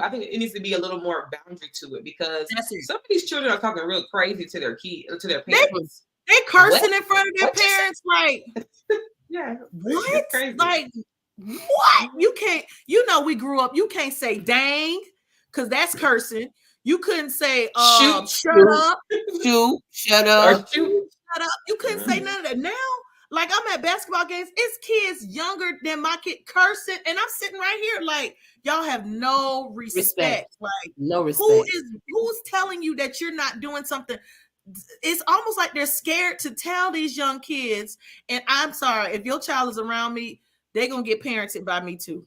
I think it needs to be a little more boundary to it, because some of these children are talking real crazy to their kids, to their parents. They cursing in front of their parents, like yeah. What? Like what? You can't. We grew up. You can't say dang, because that's cursing. You couldn't say shoot, shut up, shut up. You couldn't say none of that. Now, like I'm at basketball games, it's kids younger than my kid cursing, and I'm sitting right here like y'all have no respect. Like no respect. Who's telling you that you're not doing something? It's almost like they're scared to tell these young kids. And I'm sorry, if your child is around me, they're gonna get parented by me too.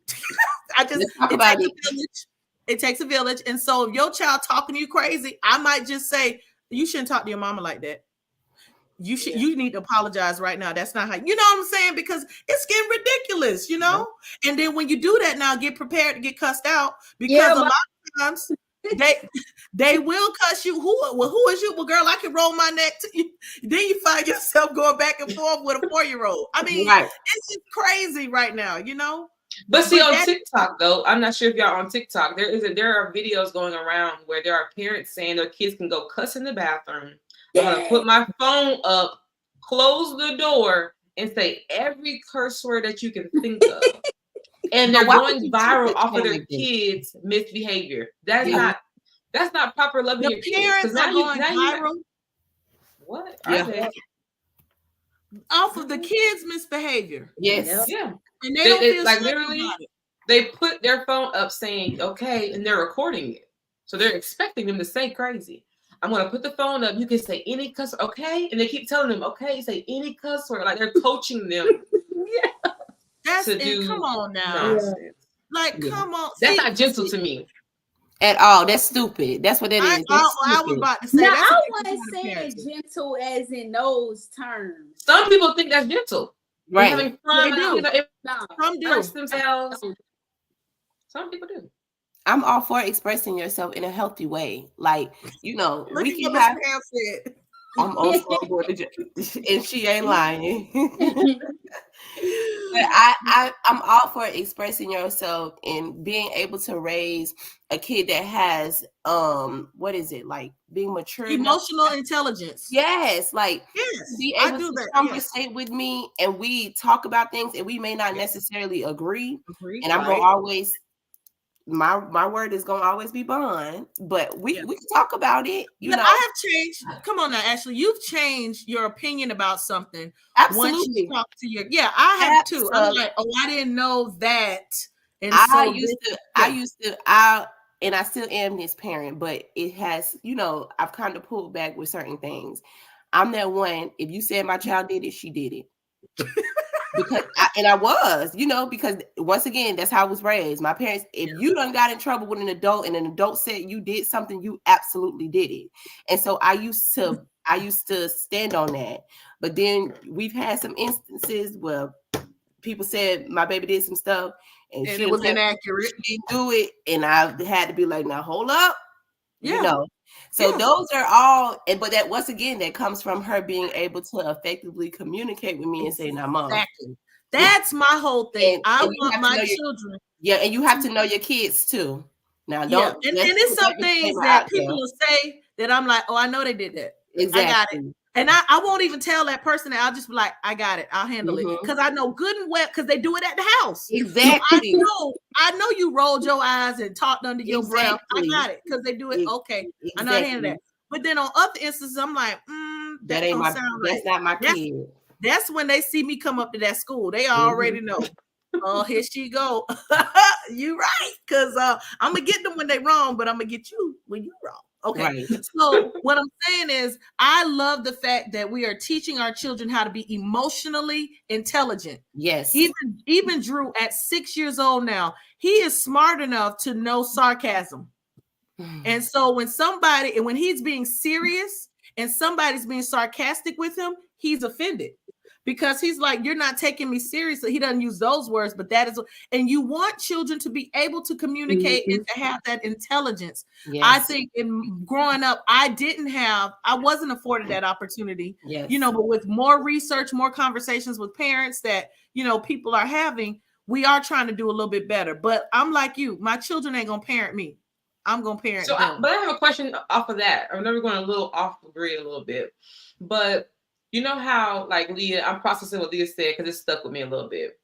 It takes a village. And so if your child talking to you crazy, I might just say, you shouldn't talk to your mama like that. You need to apologize right now. That's not how, you know what I'm saying? Because it's getting ridiculous, And then when you do that now, get prepared to get cussed out, because a lot of times they will cuss you. Who is you? Well, girl, I can roll my neck to you. Then you find yourself going back and forth with a 4-year-old. I mean, It's just crazy right now, But see, on TikTok though, I'm not sure if y'all on TikTok. There are videos going around where there are parents saying their kids can go cuss in the bathroom. I'm gonna put my phone up, close the door, and say every curse word that you can think of. And they're going viral off of their kids' misbehavior. That's not proper loving your parents kids. Are going viral. What? Yeah. Off of the kids' misbehavior. Yes. Yeah. And they don't feel like literally they put their phone up saying okay, and they're recording it. So they're expecting them to say crazy. I'm gonna put the phone up. You can say any cuss, okay? And they keep telling them, okay, say any cuss word. Like they're coaching them. Come on now. Nonsense. Like, come on. That's not gentle to me. At all. That's stupid. That's what that is. I was about to say. Now, I wasn't saying gentle as in those terms. Some people think that's gentle. Right. Having fun. They do. Some do. Themselves. Some people do. I'm all for expressing yourself in a healthy way. Like, we can have. I'm also on board, and she ain't lying. But I'm all for expressing yourself and being able to raise a kid that has what is it, like being mature, emotional intelligence. Yes, like be able to conversate with me, and we talk about things, and we may not necessarily agree. And I'm gonna always. My word is gonna always be bond, but we can talk about it. I have changed. Come on now, Ashley, you've changed your opinion about something. Absolutely. Once you talk to I have too. I'm like, I didn't know that. And I used to, and I still am this parent, but it has, I've kind of pulled back with certain things. I'm that one. If you said my child did it, she did it. Because I was, because once again, that's how I was raised. My parents, if you done got in trouble with an adult and an adult said you did something, you absolutely did it. And so I used to stand on that. But then we've had some instances where people said my baby did some stuff and it was inaccurate. She didn't do it, and I had to be like, now hold up, So those are all, but that once again, that comes from her being able to effectively communicate with me and say, "Now, mom." Exactly. That's my whole thing. I want my children. And you have to know your kids too. Now, don't. And it's some things that people will say that I'm like, oh, I know they did that. Exactly. I got it. And I won't even tell that person that. I'll just be like, I got it. I'll handle it. Because I know good and well, because they do it at the house. Exactly. So I know you rolled your eyes and talked under your breath. I got it. Because they do it. Okay. I know I handle that. But then on other instances, I'm like, that ain't my sound right. That's not my kid. That's when they see me come up to that school. They already know. Oh, here she go. You right. Because I'm going to get them when they wrong, but I'm going to get you when you wrong. Okay. Right. So what I'm saying is I love the fact that we are teaching our children how to be emotionally intelligent. Yes. Even Drew at 6 years old now, he is smart enough to know sarcasm. And so when he's being serious and somebody's being sarcastic with him, he's offended. Because he's like, you're not taking me seriously. He doesn't use those words, but that is, and you want children to be able to communicate and to have that intelligence. Yes. I think in growing up, I wasn't afforded that opportunity, yes. But with more research, more conversations with parents that, people are having, we are trying to do a little bit better. But I'm like you, my children ain't going to parent me. I'm going to parent them. But I have a question off of that. I know we're going a little off the grid a little bit, but you know how, like Leah, I'm processing what Leah said because it stuck with me a little bit.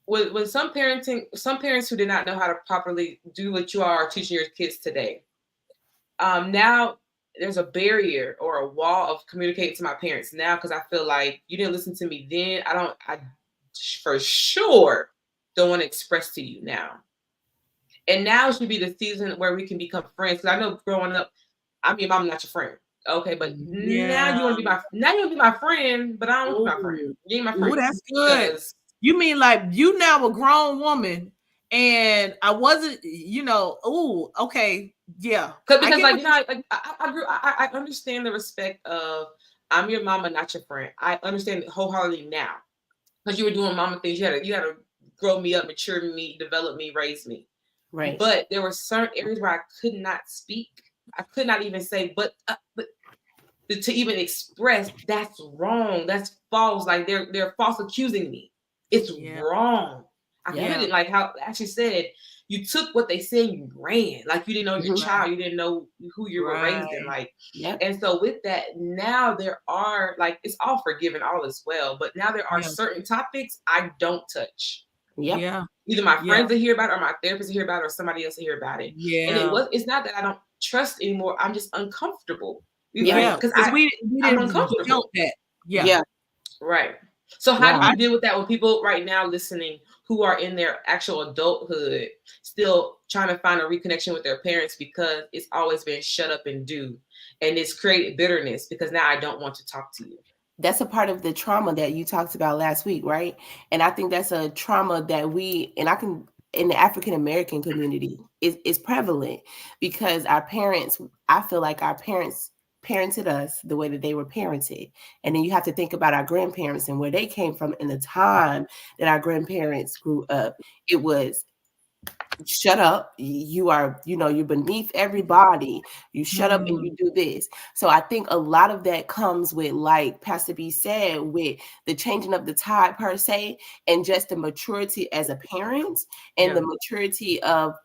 When some parents who did not know how to properly do what you are teaching your kids today, now there's a barrier or a wall of communicating to my parents now because I feel like you didn't listen to me then. I for sure don't want to express to you now. And now should be the season where we can become friends. Because I know growing up, I'm not your friend. Okay, but now you want to be my friend, but I don't want to be my friend. You ain't my friend. Ooh, that's good. You mean like you now a grown woman and I wasn't, okay, yeah. Because I understand the respect of I'm your mama, not your friend. I understand it wholeheartedly now. Because you were doing mama things. You had to grow me up, mature me, develop me, raise me. Right. But there were certain areas where I could not speak. I could not even say, but to even express, that's wrong. That's false. Like they're false accusing me. It's wrong. I couldn't, like how Ashley said, you took what they said, you ran. Like you didn't know your child, you didn't know who you were raising. Like, and so with that, now there are it's all forgiven, all is well. But now there are certain topics I don't touch. Yeah. Either my friends will hear about it, or my therapist will hear about it, or somebody else will hear about it. Yeah. And it's not that I don't trust anymore. I'm just uncomfortable. Because I'm uncomfortable. That. Yeah. Right. So how do you deal with that with people right now listening who are in their actual adulthood, still trying to find a reconnection with their parents because it's always been shut up and do, and it's created bitterness because now I don't want to talk to you? That's a part of the trauma that you talked about last week, right? And I think that's a trauma that in the African American community is prevalent because I feel like our parents parented us the way that they were parented. And then you have to think about our grandparents and where they came from in the time that our grandparents grew up. It was shut up. You're beneath everybody. You shut up and you do this. So I think a lot of that comes with, like Pastor B said, with the changing of the tide per se, and just the maturity as a parent and the maturity of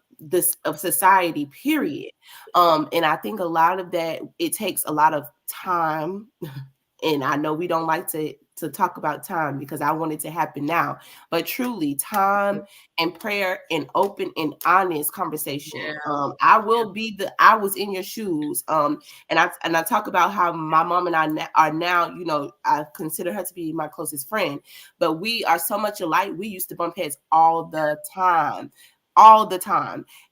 society, period. And I think a lot of that, it takes a lot of time. And I know we don't like to talk about time because I want it to happen now, but truly time and prayer and open and honest conversation. I was in your shoes. And I talk about how my mom and I are now, I consider her to be my closest friend, but we are so much alike. We used to bump heads all the time.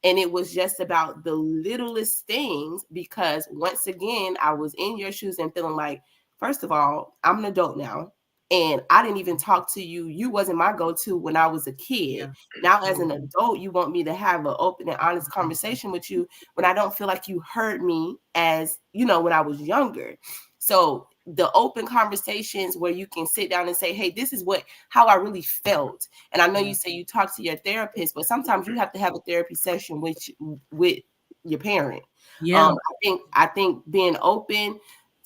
And it was just about the littlest things because once again, I was in your shoes and feeling like, first of all, I'm an adult now. And I didn't even talk to you. You wasn't my go-to when I was a kid. Yeah. Now, as an adult, you want me to have an open and honest conversation with you when I don't feel like you heard me as, when I was younger. So the open conversations where you can sit down and say, hey, this is how I really felt. And I know you say you talk to your therapist, but sometimes you have to have a therapy session with your parent. Yeah. I think being open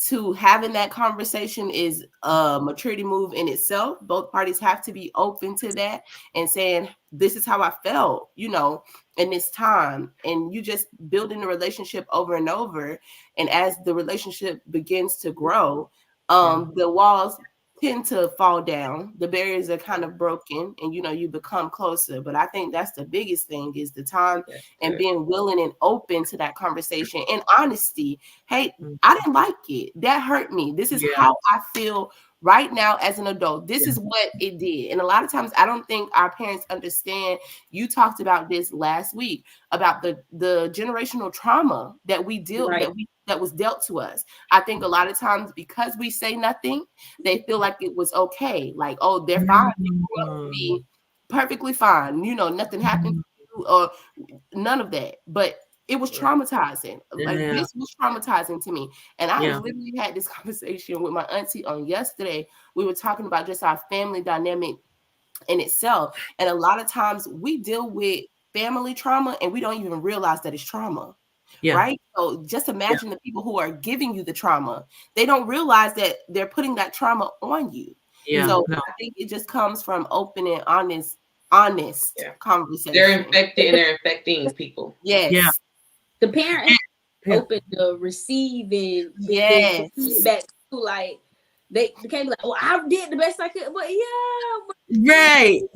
to having that conversation is a maturity move in itself. Both parties have to be open to that and saying, this is how I felt, you know, in this time. And you just building the relationship over and over. And as the relationship begins to grow, the walls tend to fall down, the barriers are kind of broken, and you know, you become closer. But I think that's the biggest thing, is the time and being willing and open to that conversation and honesty. Hey, I didn't like it, that hurt me, this is how I feel right now as an adult, this is what it did. And a lot of times I don't think our parents understand. You talked about this last week about the generational trauma that we deal that was dealt to us. I think a lot of times because we say nothing, they feel like it was okay. Like, oh, they're fine. They grew up to be perfectly fine. You know, nothing happened to you, or none of that. But it was traumatizing. Like, this was traumatizing to me. And I literally had this conversation with my auntie on yesterday. We were talking about just our family dynamic in itself. And a lot of times we deal with family trauma and we don't even realize that it's trauma. Right? So just imagine the people who are giving you the trauma. They don't realize that they're putting that trauma on you. So I think it just comes from open and honest conversation. They're infected and they're infecting people. The parents open to receiving feedback too. Like they can't be like, oh, I did the best I could, but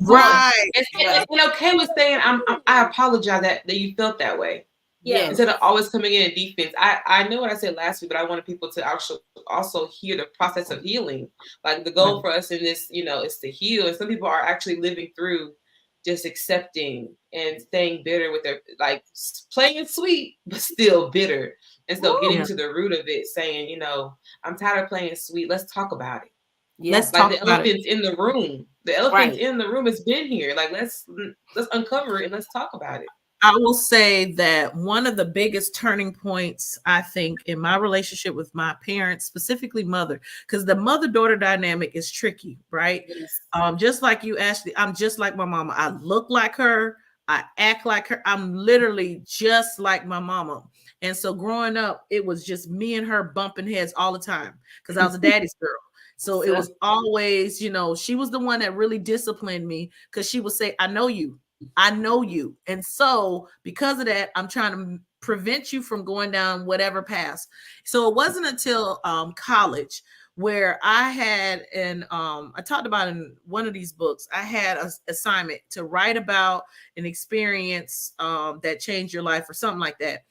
right. And okay with saying I apologize that you felt that way. Instead of always coming in defense. I know what I said last week, but I wanted people to actually also hear the process of healing. Like the goal for us in this, you know, is to heal. And some people are actually living through just accepting and staying bitter with their, like, playing sweet, but still bitter. And so getting to the root of it, saying, you know, I'm tired of playing sweet. Let's talk about it. Let's like talk the about elephant's in the room. The elephant in the room has been here. Like, let's uncover it and let's talk about it. I will say that one of the biggest turning points, I think, in my relationship with my parents, specifically mother, because the mother-daughter dynamic is tricky, right? Just like you, Ashley, I'm just like my mama. I look like her. I act like her. I'm literally just like my mama. And so growing up, it was just me and her bumping heads all the time because I was a daddy's girl. So it was always, you know, she was the one that really disciplined me because she would say, I know you. And so because of that, I'm trying to prevent you from going down whatever path. So it wasn't until college where I had, and I talked about in one of these books, I had an assignment to write about an experience that changed your life or something like that.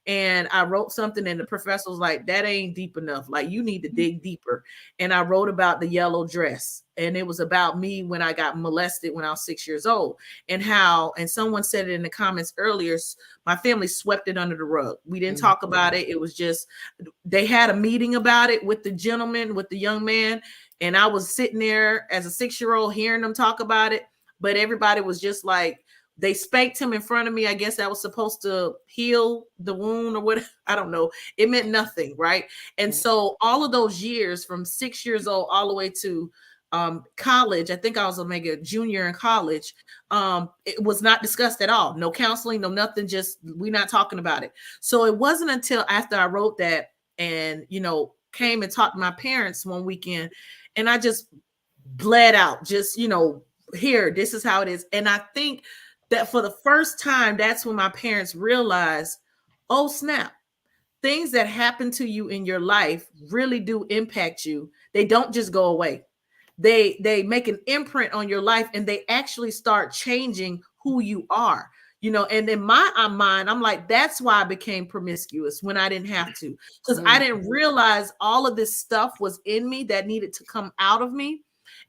And I wrote something and the professor was like, that ain't deep enough. Like, you need to dig deeper. And I wrote about the yellow dress. And it was about me when I got molested when I was 6 years old, and how, and someone said it in the comments earlier, my family swept it under the rug. We didn't talk about it. It was just, they had a meeting about it with the gentleman, with the young man. And I was sitting there as a 6-year-old hearing them talk about it. But everybody was just like, they spanked him in front of me. I guess that was supposed to heal the wound or what. I don't know. It meant nothing, right? And so all of those years from 6 years old all the way to college, I think I was maybe a junior in college, it was not discussed at all. No counseling, no nothing, just we're not talking about it. So it wasn't until after I wrote that and, you know, came and talked to my parents one weekend and I just bled out, just, you know, here, this is how it is. And I think that for the first time, that's when my parents realized, oh, snap, things that happen to you in your life really do impact you. They don't just go away. They make an imprint on your life and they actually start changing who you are, you know. And in my mind, I'm like, that's why I became promiscuous when I didn't have to, because I didn't realize all of this stuff was in me that needed to come out of me.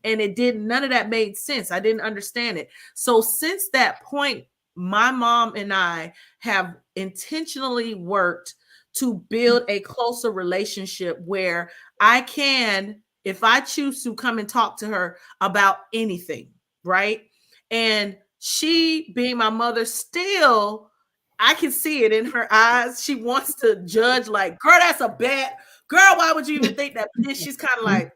And none of that made sense. I didn't understand it. So since that point, my mom and I have intentionally worked to build a closer relationship where I can, if I choose to, come and talk to her about anything, right? And she, being my mother, still, I can see it in her eyes. She wants to judge, like, girl, that's a bad girl. Why would you even think that? But then she's kind of like,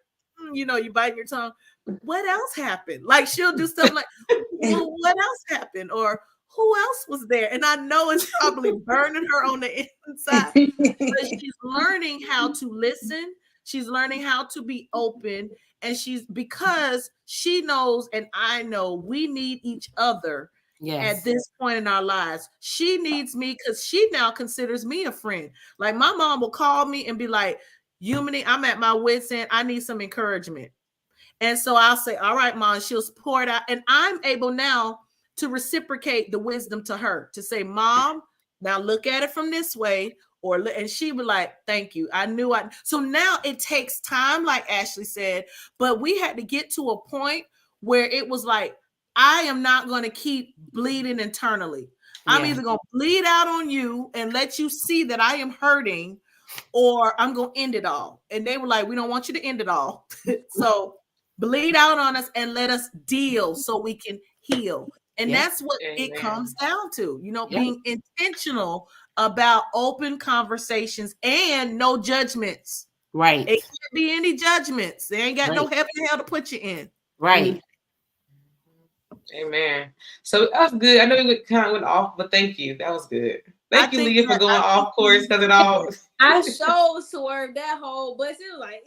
you know, you bite your tongue. What else happened? Like, she'll do stuff like, well, what else happened? Or who else was there? And I know it's probably burning her on the inside, but she's learning how to listen, She's learning how to be open. And because she knows, and I know, we need each other. Yes. At this point in our lives. She needs me because she now considers me a friend. Like my mom will call me and be like, Yumini, I'm at my wit's end. I need some encouragement. And so I'll say, all right, Mom, she'll pour it out. And I'm able now to reciprocate the wisdom to her, to say, Mom, now look at it from this way. And she would like, thank you. I knew I. So now it takes time, like Ashley said, but we had to get to a point where it was like, I am not going to keep bleeding internally. Yeah. I'm either going to bleed out on you and let you see that I am hurting, or I'm going to end it all. And they were like, we don't want you to end it all. So bleed out on us and let us deal so we can heal. And that's what it comes down to, being intentional about open conversations and no judgments. Right. It can't be any judgments. They ain't got no heaven and hell to put you in. Right. Amen. So that was good. I know we kind of went off, but thank you. That was good. Thank you, Leah, for going off course because it all. I swerved that whole bus. It was like,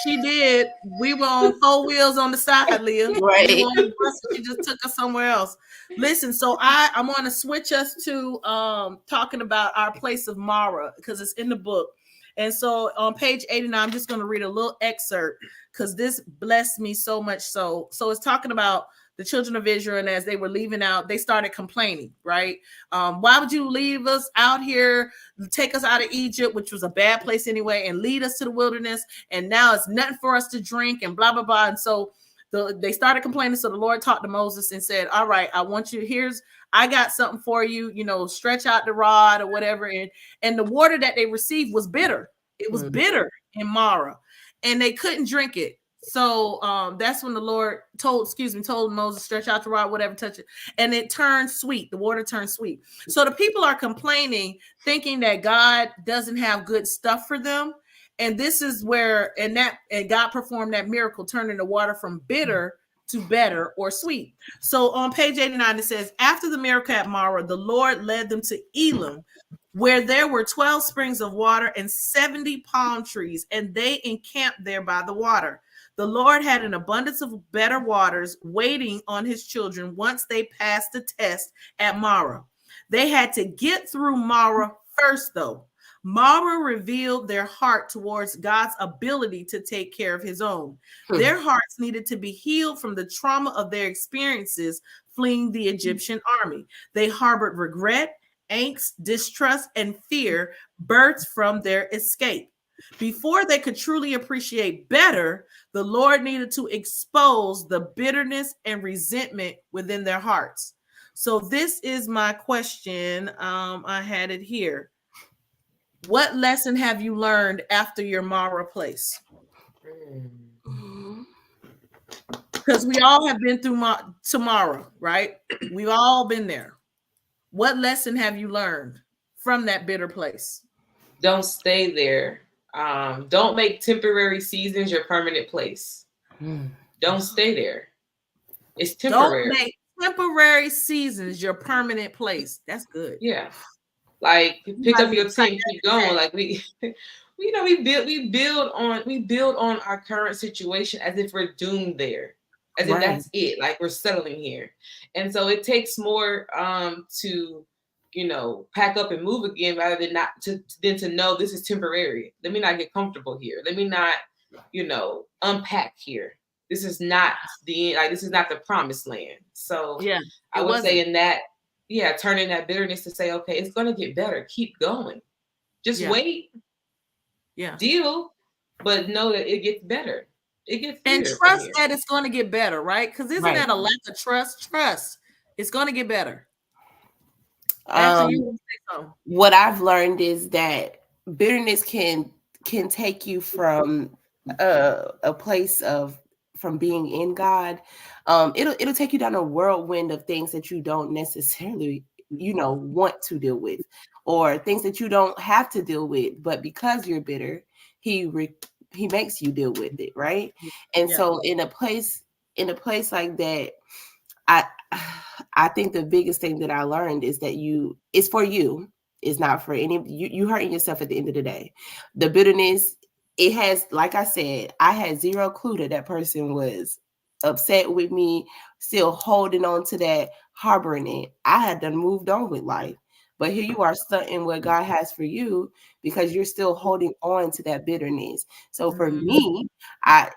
She did. We were on 4 wheels on the side, Leah. Right. We were on the bus, she just took us somewhere else. Listen, so I'm going to switch us to talking about our place of Mara because it's in the book. And so on page 89, I'm just going to read a little excerpt because this blessed me so much. So it's talking about the children of Israel, and as they were leaving out, they started complaining, right? Why would you leave us out here, take us out of Egypt, which was a bad place anyway, and lead us to the wilderness, and now it's nothing for us to drink, and blah, blah, blah. And so they started complaining. So the Lord talked to Moses and said, all right, I got something for you, stretch out the rod or whatever. And the water that they received was bitter. It was bitter in Mara, and they couldn't drink it. So that's when the Lord told Moses, stretch out the rod, whatever, touch it. And it turned sweet. The water turned sweet. So the people are complaining, thinking that God doesn't have good stuff for them. And this is where, and God performed that miracle, turning the water from bitter to better or sweet. So on page 89, it says, after the miracle at Mara, the Lord led them to Elim, where there were 12 springs of water and 70 palm trees, and they encamped there by the water. The Lord had an abundance of better waters waiting on his children once they passed the test at Mara. They had to get through Mara first, though. Mara revealed their heart towards God's ability to take care of his own. Their hearts needed to be healed from the trauma of their experiences fleeing the Egyptian army. They harbored regret, angst, distrust, and fear birthed from their escape. Before they could truly appreciate better, the Lord needed to expose the bitterness and resentment within their hearts. So this is my question. I had it here. What lesson have you learned after your Mara place? Because we all have been through tomorrow, right? We've all been there. What lesson have you learned from that bitter place? Don't stay there. Don't make temporary seasons your permanent place. Don't stay there. It's temporary. Don't make temporary seasons your permanent place. That's good. Yeah. Like pick up your tent, keep going. Like we build on our current situation as if we're doomed there. As if that's it. Like we're settling here. And so it takes more to pack up and move again rather than to know this is temporary. Let me not get comfortable here. Let me not, unpack here. This is not this is not the promised land. So yeah, I would say in that, turning that bitterness to say, okay, it's gonna get better. Keep going. Just wait. Yeah. Deal, but know that it gets better. It gets better. And trust that it's gonna get better, right? Because isn't that a lack of trust? Trust. It's gonna get better. What I've learned is that bitterness can take you from a place from being in God. It'll take you down a whirlwind of things that you don't necessarily want to deal with, or things that you don't have to deal with, but because you're bitter, he makes you deal with it, right? And so in a place like that, I think the biggest thing that I learned is that it's for you. It's not for any you hurting yourself at the end of the day. The bitterness it has, like I said, I had zero clue that person was upset with me, still holding on to that, harboring it. I had done moved on with life. But here you are stunting what God has for you because you're still holding on to that bitterness. So for me,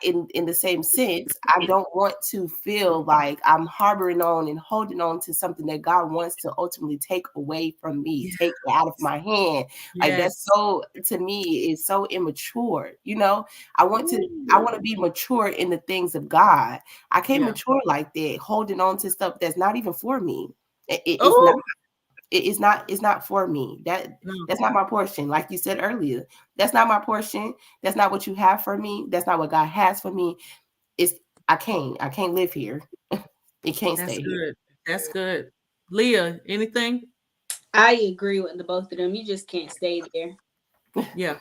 in the same sense, I don't want to feel like I'm harboring on and holding on to something that God wants to ultimately take away from me, take it out of my hand. Like that's so, to me, is so immature. You know, I want to be mature in the things of God. I can't mature like that, holding on to stuff that's not even for me. It's not. It's not for me. That's not my portion. Like you said earlier, that's not my portion. That's not what you have for me. That's not what God has for me. I can't live here. It can't stay here. That's good. Leah, anything? I agree with the both of them. You just can't stay there. Yeah,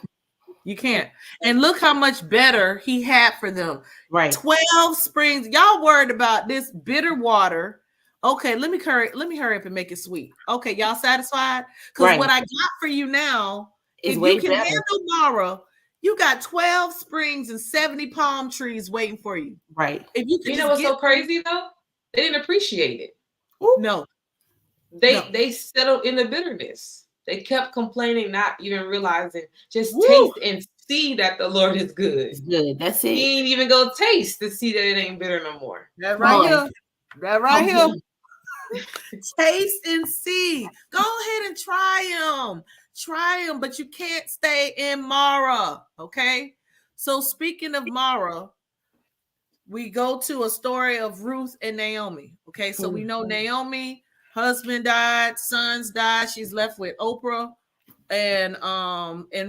you can't. And look how much better he had for them. Right. 12 springs. Y'all worried about this bitter water. Okay, let me hurry up and make it sweet. Okay, y'all satisfied? Because what I got for you now, if you can handle Mara, you got 12 springs and 70 palm trees waiting for you. Right. If you know what's so crazy though? They didn't appreciate it. No. They settled in the bitterness. They kept complaining, not even realizing. Just taste and see that the Lord is good. It's good. That's it. He ain't even go taste to see that it ain't bitter no more. That right here. That right here. Taste and see. Go ahead and try them, but you can't stay in Mara. Okay. So speaking of Mara, we go to a story of Ruth and Naomi. Okay. So we know Naomi, husband died, sons died. She's left with Oprah and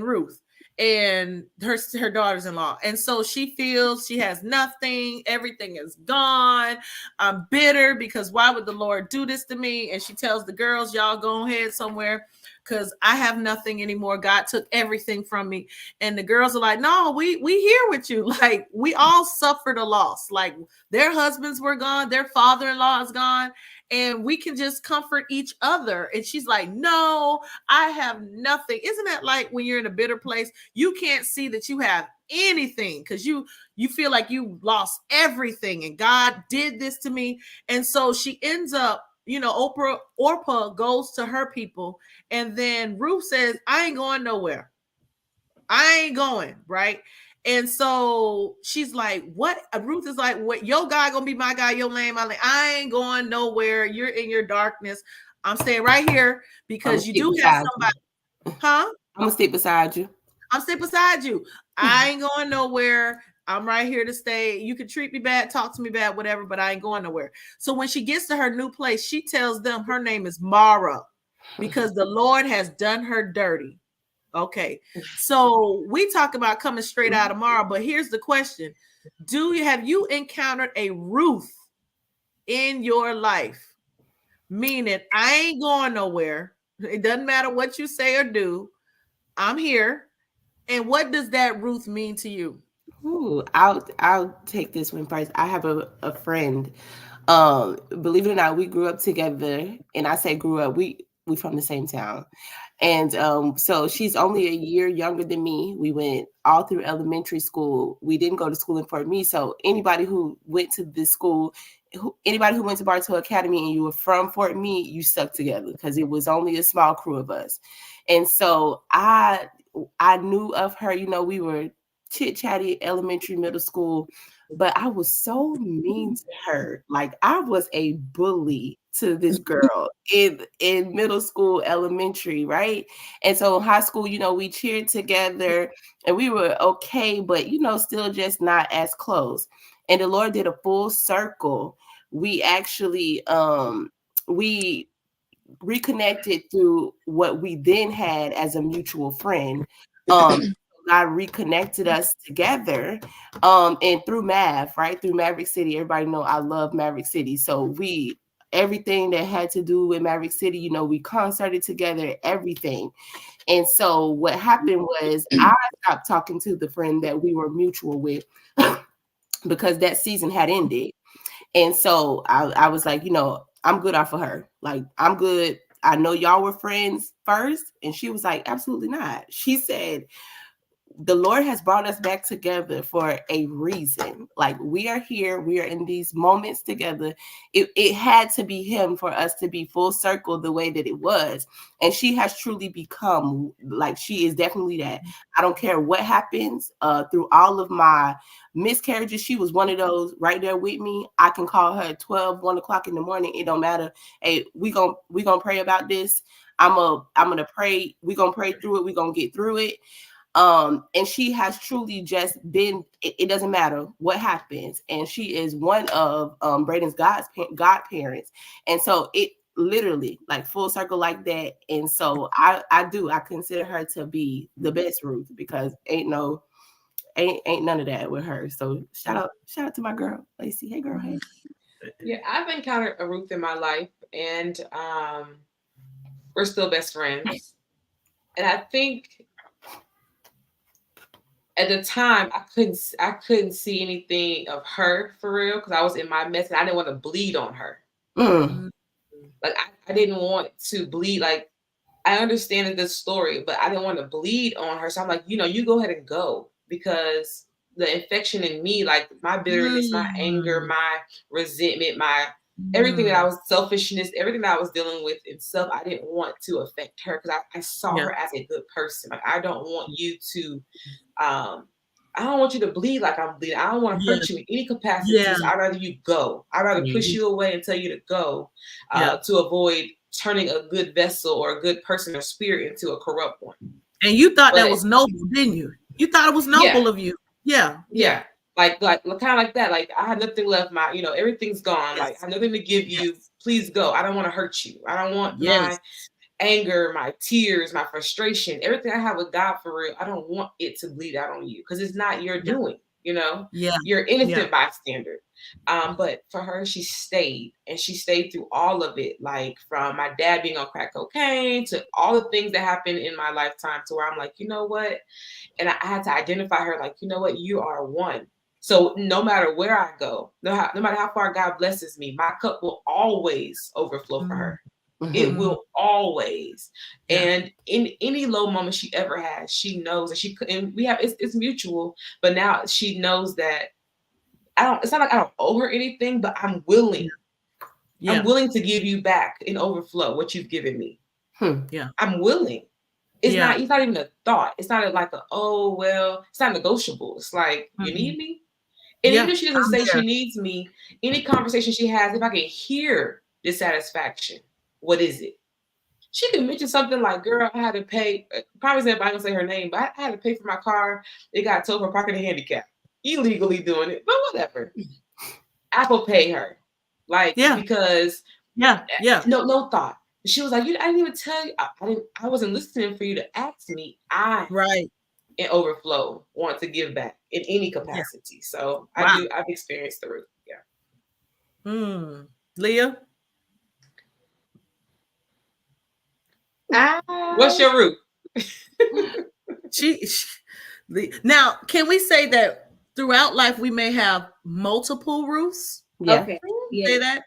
Ruth and her daughters-in-law. And so she feels she has nothing. Everything is gone. I'm bitter because why would the Lord do this to me? And she tells the girls, y'all go ahead somewhere because I have nothing anymore. God took everything from me. And the girls are like, no, we here with you. Like we all suffered a loss. Like their husbands were gone. Their father-in-law is gone. And we can just comfort each other. And she's like, no, I have nothing. Isn't that like when you're in a bitter place, you can't see that you have anything because you feel like you lost everything and God did this to me. And so she ends up, Orpah goes to her people. And then Ruth says, I ain't going nowhere. I ain't going, right? And so she's like, what? Ruth is like, what? Your God gonna be my God, your lane, my lane. I ain't going nowhere. You're in your darkness. I'm staying right here because you do have somebody. Huh? I'm gonna stick beside you. I'm sitting beside you. I ain't going nowhere. I'm right here to stay. You can treat me bad, talk to me bad, whatever, but I ain't going nowhere. So when she gets to her new place, she tells them her name is Mara because the Lord has done her dirty. Okay, so we talk about coming straight out of Mara, but here's the question: have you encountered a Ruth in your life? Meaning, I ain't going nowhere. It doesn't matter what you say or do. I'm here. And what does that Ruth mean to you? Ooh, I'll take this one first. I have a friend. Believe it or not, we grew up together, and I say grew up. We from the same town. And so she's only a year younger than me. We went all through elementary school. We didn't go to school in Fort Meade. So anybody who went to this school, anybody who went to Bartow Academy and you were from Fort Meade, you stuck together because it was only a small crew of us. And so I knew of her, we were chit-chatty elementary, middle school, but I was so mean to her. Like I was a bully to this girl in middle school, elementary, right? And so in high school, we cheered together and we were okay, but still just not as close. And the Lord did a full circle. We actually we reconnected through what we then had as a mutual friend. God reconnected us together and through Mav, right? Through Maverick City. Everybody know I love Maverick City. So everything that had to do with Maverick City, we concerted together, everything. And so what happened was I stopped talking to the friend that we were mutual with because that season had ended. And so I was like, I'm good off of her. Like, I'm good. I know y'all were friends first. And she was like, absolutely not. She said, the Lord has brought us back together for a reason. Like, we are here, we are in these moments together. It had to be him for us to be full circle the way that it was. And she has truly become, like, she is definitely that. I don't care what happens through all of my miscarriages. She was one of those right there with me. I can call her at 12, 1 o'clock in the morning. It don't matter. Hey, we gonna pray about this. I'm gonna pray. We're gonna pray through it. We're gonna get through it. And she has truly just been, it doesn't matter what happens. And she is one of Braden's godparents. And so it literally like full circle like that. And so I consider her to be the best Ruth, because ain't none of that with her. So shout out to my girl, Lacey. Hey girl, hey. Yeah, I've encountered a Ruth in my life, and we're still best friends. And I think at the time I couldn't see anything of her for real, because I was in my mess and I didn't want to bleed on her. Like I didn't want to bleed. Like, I understand this story, but I didn't want to bleed on her. So I'm like, you go ahead and go, because the infection in me, like my bitterness, my anger, my resentment, my everything that I was, selfishness, everything that I was dealing with and stuff, I didn't want to affect her, because I saw her as a good person. Like, I don't want you to, I don't want you to bleed like I'm bleeding. I don't want to hurt you in any capacity. So I'd rather you go. I'd rather push you away and tell you to go, to avoid turning a good vessel or a good person or spirit into a corrupt one. And you thought that was noble, didn't you? You thought it was noble of you. Yeah. Like kind of like that. Like, I had nothing left. My, everything's gone. Like, I have nothing to give you. Please go. I don't want to hurt you. I don't want my anger, my tears, my frustration, everything I have with God for real. I don't want it to bleed out on you, because it's not your doing. You're innocent bystander. But for her, she stayed, and she stayed through all of it. Like, from my dad being on crack cocaine to all the things that happened in my lifetime, to where I'm like, you know what? And I had to identify her, like, you know what? You are one. So no matter where I go, no matter how far God blesses me, my cup will always overflow for her. It will always. And in any low moment she ever has, she knows that it's mutual, but now she knows that it's not like I don't owe her anything, but I'm willing. I'm willing to give you back in overflow what you've given me. I'm willing. It's not even a thought. It's not like it's not negotiable. It's like, you need me? And even if she doesn't say she needs me, any conversation she has, if I can hear dissatisfaction, what is it? She can mention something like, girl, I had to pay, probably I don't say her name, but I had to pay for my car. It got towed for parking and handicap. Illegally doing it, but whatever. Apple Pay her. Like, because no thought. She was like, I didn't even tell you. I wasn't listening for you to ask me. In overflow want to give back in any capacity. So I've experienced the Ruth. Leah? What's your Ruth? Now, can we say that throughout life we may have multiple Ruths? Okay. Say that?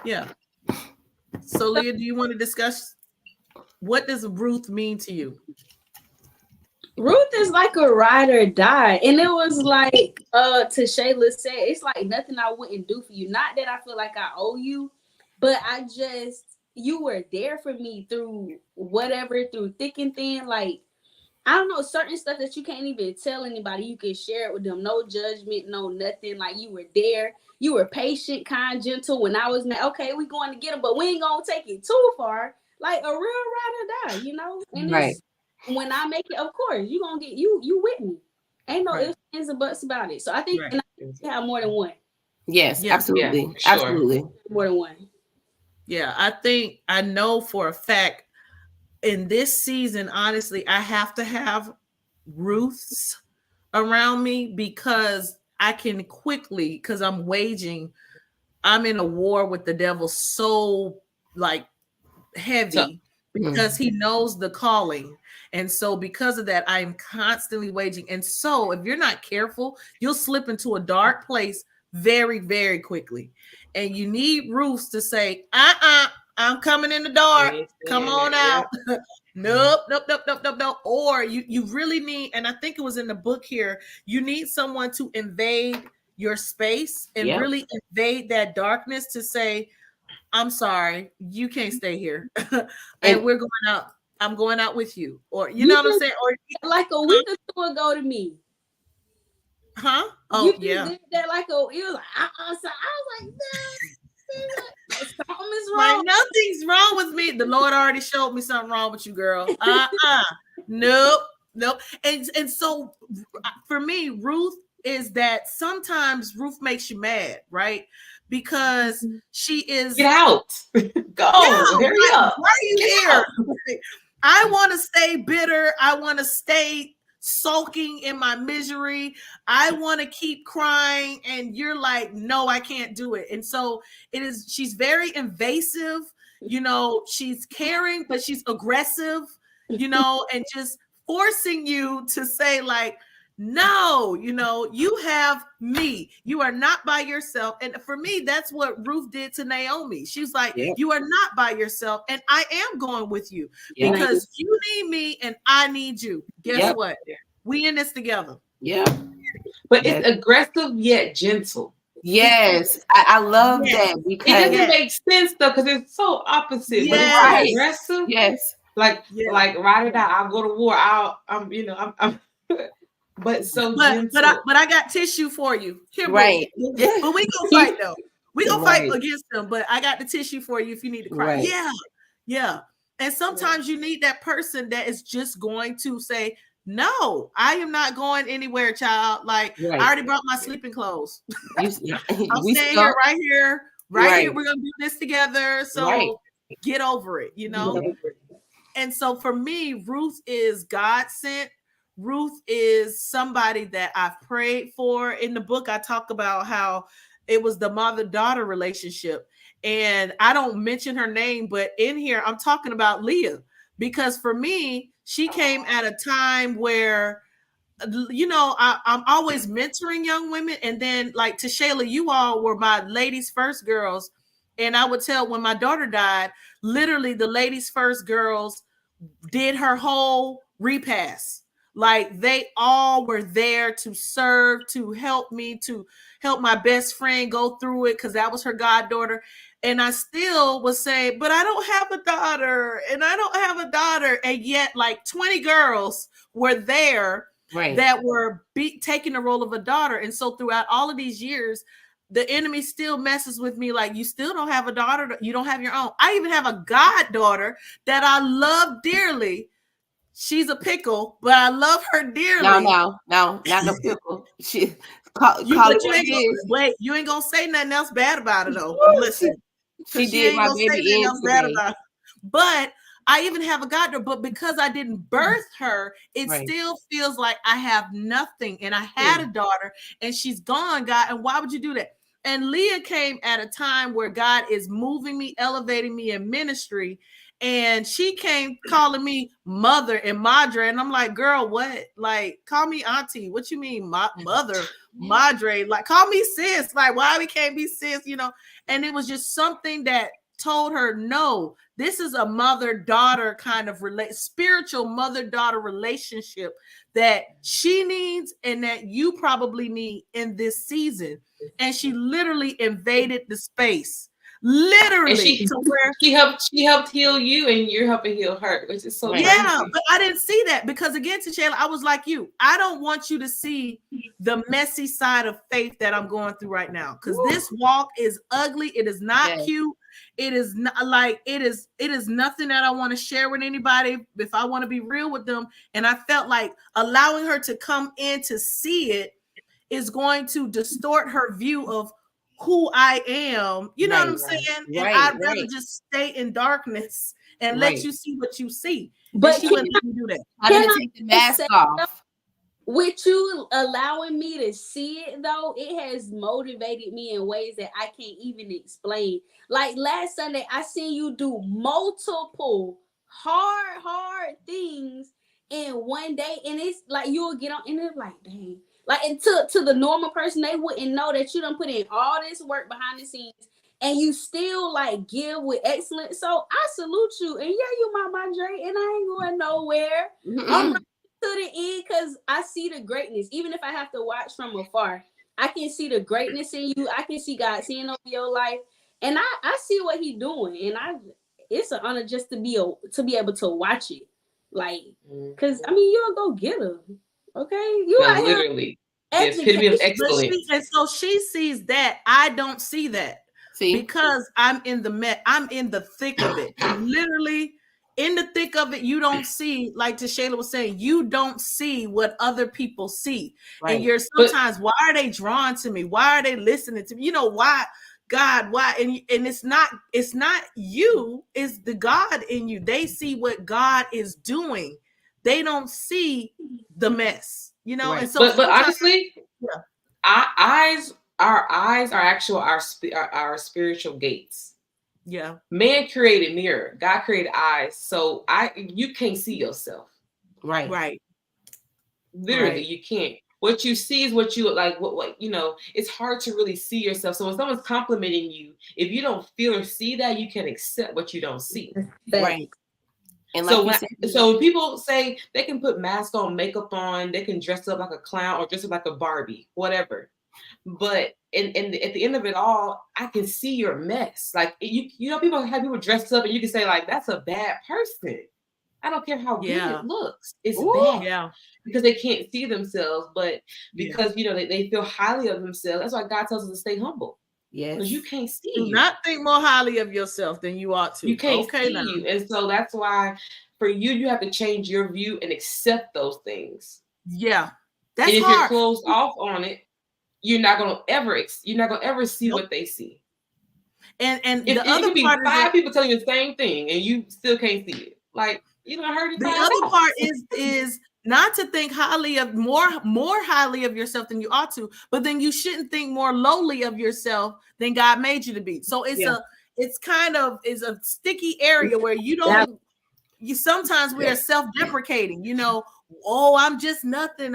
Yeah. So Leah, do you want to discuss, what does Ruth mean to you? Ruth is like a ride or die. And it was like to Shayla said, it's like nothing I wouldn't do for you. Not that I feel like I owe you, but you were there for me through whatever, through thick and thin. Like, I don't know, certain stuff that you can't even tell anybody. You can share it with them. No judgment, no nothing. Like, you were there. You were patient, kind, gentle. When I was mad, okay, we going to get them, but we ain't going to take it too far. Like a real ride or die, And when I make it, of course, you're going to get, you with me. Ain't no ifs, ands, and buts about it. So I think and I have more than one. Yes, absolutely. Yeah, sure. Absolutely. More than one. Yeah, I know for a fact in this season, honestly, I have to have Ruths around me, because I can quickly, because I'm in a war with the devil so like heavy, because he knows the calling. And so because of that, I'm constantly waging. And so if you're not careful, you'll slip into a dark place very, very quickly. And you need Ruths to say, I'm I'm coming in the dark. Come on out. Yeah. Nope. Or you really need, and I think it was in the book here, you need someone to invade your space and really invade that darkness to say, I'm sorry, you can't stay here. And we're going out. I'm going out with you. Or you know what I'm saying? Or like a week or two ago to me. Huh? Oh, you yeah. did that like it was like, so I was like, no, something's wrong. Like, nothing's wrong with me. The Lord already showed me something wrong with you, girl. Nope. And so for me, Ruth is that sometimes Ruth makes you mad, right? Because she is get out. Go. Hurry up. Why are you here? I want to stay bitter. I want to stay sulking in my misery. I want to keep crying. And you're like, no, I can't do it. And so she's very invasive. You know, she's caring, but she's aggressive, you know, and just forcing you to say like, no, you know, you have me. You are not by yourself. And for me, that's what Ruth did to Naomi. She's like, you are not by yourself. And I am going with you because you need me and I need you. Guess what? We in this together. Yeah. But it's aggressive yet gentle. Yes. I love that because it doesn't make sense though, because it's so opposite. But it's aggressive. Yes. Like ride or die, I'll go to war. I'm but so but I got tissue for you. Here, but we gonna fight though. We gonna fight against them, but I got the tissue for you if you need to cry. Yeah. And sometimes you need that person that is just going to say, no, I am not going anywhere, child. Like I already brought my sleeping clothes. I'm staying here right here. We're gonna do this together. So get over it, you know. And so for me, Ruth is God sent. Ruth is somebody that I've prayed for. In the book, I talk about how it was the mother-daughter relationship. And I don't mention her name, but in here, I'm talking about Leah. Because for me, she came at a time where, you know, I'm always mentoring young women. And then like Tashayla, you all were my ladies first girls. And I would tell when my daughter died, literally the ladies first girls did her whole repast. Like they all were there to serve, to help me, to help my best friend go through it because that was her goddaughter. And I still was saying, but I don't have a daughter and I don't have a daughter. And yet like 20 girls were there that were taking the role of a daughter. And so throughout all of these years, the enemy still messes with me like, you still don't have a daughter. You don't have your own. I even have a goddaughter that I love dearly. She's a pickle, but I love her dearly. No, not a pickle. She you ain't gonna say nothing else bad about her though. Listen, she did my baby in today. But I even have a goddaughter, but because I didn't birth her, it still feels like I have nothing. And I had a daughter, and she's gone, God. And why would you do that? And Leah came at a time where God is moving me, elevating me in ministry. And she came calling me mother and madre. And I'm like, girl, what? Like, call me auntie. What you mean, mother, madre? Like, call me sis. Like, why we can't be sis, you know? And it was just something that told her, no, this is a mother-daughter kind of spiritual mother-daughter relationship that she needs and that you probably need in this season. And she literally invaded the space. Literally, she helped heal you, and you're helping heal her, which is so crazy. But I didn't see that because again, Tashayla, I was like you. I don't want you to see the messy side of faith that I'm going through right now because this walk is ugly. It is not cute. It is not like it is nothing that I want to share with anybody if I want to be real with them. And I felt like allowing her to come in to see it is going to distort her view of who I am, you know what I'm saying? And I'd rather just stay in darkness and let you see what you see. But she wouldn't let me do that. I'm gonna take the mask off. With you allowing me to see it though, it has motivated me in ways that I can't even explain. Like last Sunday, I seen you do multiple hard things in one day, and it's like you'll get on and it's like, dang. Like, and to the normal person, they wouldn't know that you done put in all this work behind the scenes and you still like give with excellence. So I salute you. And yeah, you my Dre, and I ain't going nowhere. I'm right to the end because I see the greatness. Even if I have to watch from afar, I can see the greatness in you. I can see God seeing over your life, and I see what He's doing. And it's an honor just to be able to watch it, like, because I mean, you're a go-getter, okay? You no, literally. Yes, epitome of excellence. And so she sees that. I don't see that. See? Because I'm in the thick of it. Literally in the thick of it, you don't see, like Tashayla was saying, you don't see what other people see. Right. And you're sometimes, why are they drawn to me? Why are they listening to me? You know, why? God, why? And it's not you, it's the God in you. They see what God is doing. They don't see the mess, you know. Right. And so, but honestly, yeah. our eyes are our spiritual gates. Yeah. Man created mirror. God created eyes. So you can't see yourself. Right. Right. Literally, you can't. What you see is what you like. What you know. It's hard to really see yourself. So when someone's complimenting you, if you don't feel or see that, you can accept what you don't see. Right. And like so people say they can put mask on, makeup on, they can dress up like a clown or dress up like a Barbie, whatever. But at the end of it all, I can see your mess. Like you know, people have people dressed up, and you can say like, "That's a bad person." I don't care how good it looks; it's bad. Yeah, because they can't see themselves, but because you know they feel highly of themselves. That's why God tells us to stay humble. Yes, because you can't see. Do not think more highly of yourself than you ought to. You can't see you, and so that's why for you have to change your view and accept those things. Yeah, that's and if hard. You're closed off on it, you're not gonna ever see what they see. And if, the other could be part five people telling you the same thing, and you still can't see it. Like you don't heard it. The other part is not to think highly of more highly of yourself than you ought to, but then you shouldn't think more lowly of yourself than God made you to be. So it's a sticky area where you don't. You sometimes we are self-deprecating. You know, oh, I'm just nothing.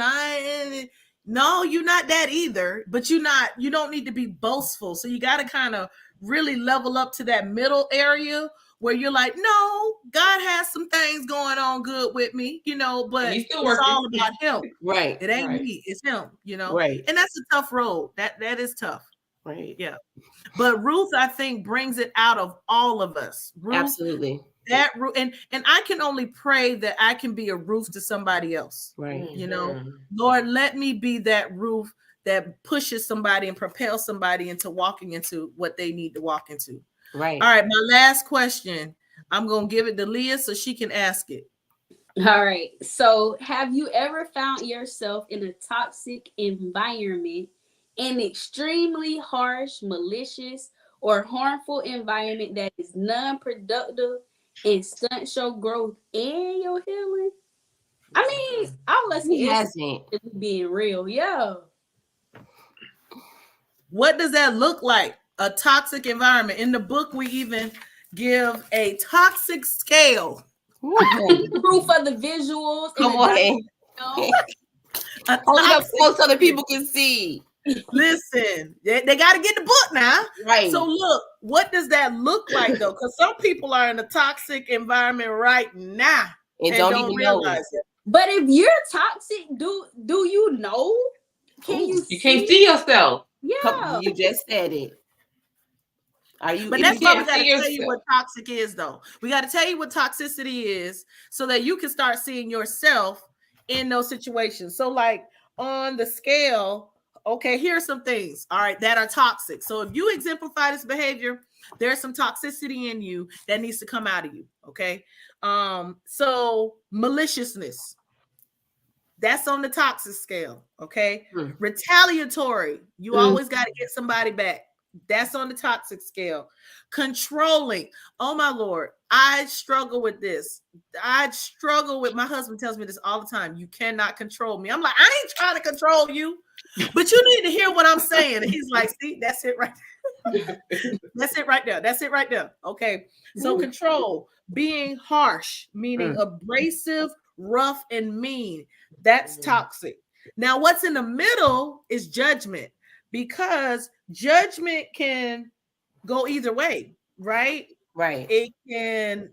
No, you're not that either, but you don't need to be boastful. So you got to kind of really level up to that middle area where you're like, no, God has some things going on good with me, you know, but it's all about Him. Right. It ain't me, it's Him, you know. Right. And that's a tough road. That is tough. Right. Yeah. But Ruth, I think, brings it out of all of us. Ruth, absolutely. That and I can only pray that I can be a Ruth to somebody else. Right. You know, Lord, let me be that Ruth that pushes somebody and propels somebody into walking into what they need to walk into. Right. All right. My last question. I'm going to give it to Leah so she can ask it. All right. So have you ever found yourself in a toxic environment, an extremely harsh, malicious, or harmful environment that is non-productive and stunts your growth and your healing? I mean, I'm being real. Yeah. What does that look like? A toxic environment. In the book, we even give a toxic scale. Proof of the visuals. Come on. Hold it up close so that people can see. Listen, they got to get the book now. Right. So look, what does that look like though? Because some people are in a toxic environment right now and don't even realize it. But if you're toxic, do you know? You can't see yourself. Yeah. You just said it. But that's why we got to tell you what toxic is, though. We got to tell you what toxicity is so that you can start seeing yourself in those situations. So like on the scale, okay, here's some things, all right, that are toxic. So if you exemplify this behavior, there's some toxicity in you that needs to come out of you, okay? So maliciousness, that's on the toxic scale, okay? Retaliatory, you always got to get somebody back. That's on the toxic scale. Controlling. Oh my Lord, I struggle with this. My husband tells me this all the time. You cannot control me. I'm like, I ain't trying to control you, but you need to hear what I'm saying. And he's like, see, that's it right there. That's it right there. That's it right there. Okay. So control, being harsh, meaning abrasive, rough, and mean. That's toxic. Now, what's in the middle is judgment. Because judgment can go either way, right? Right. It can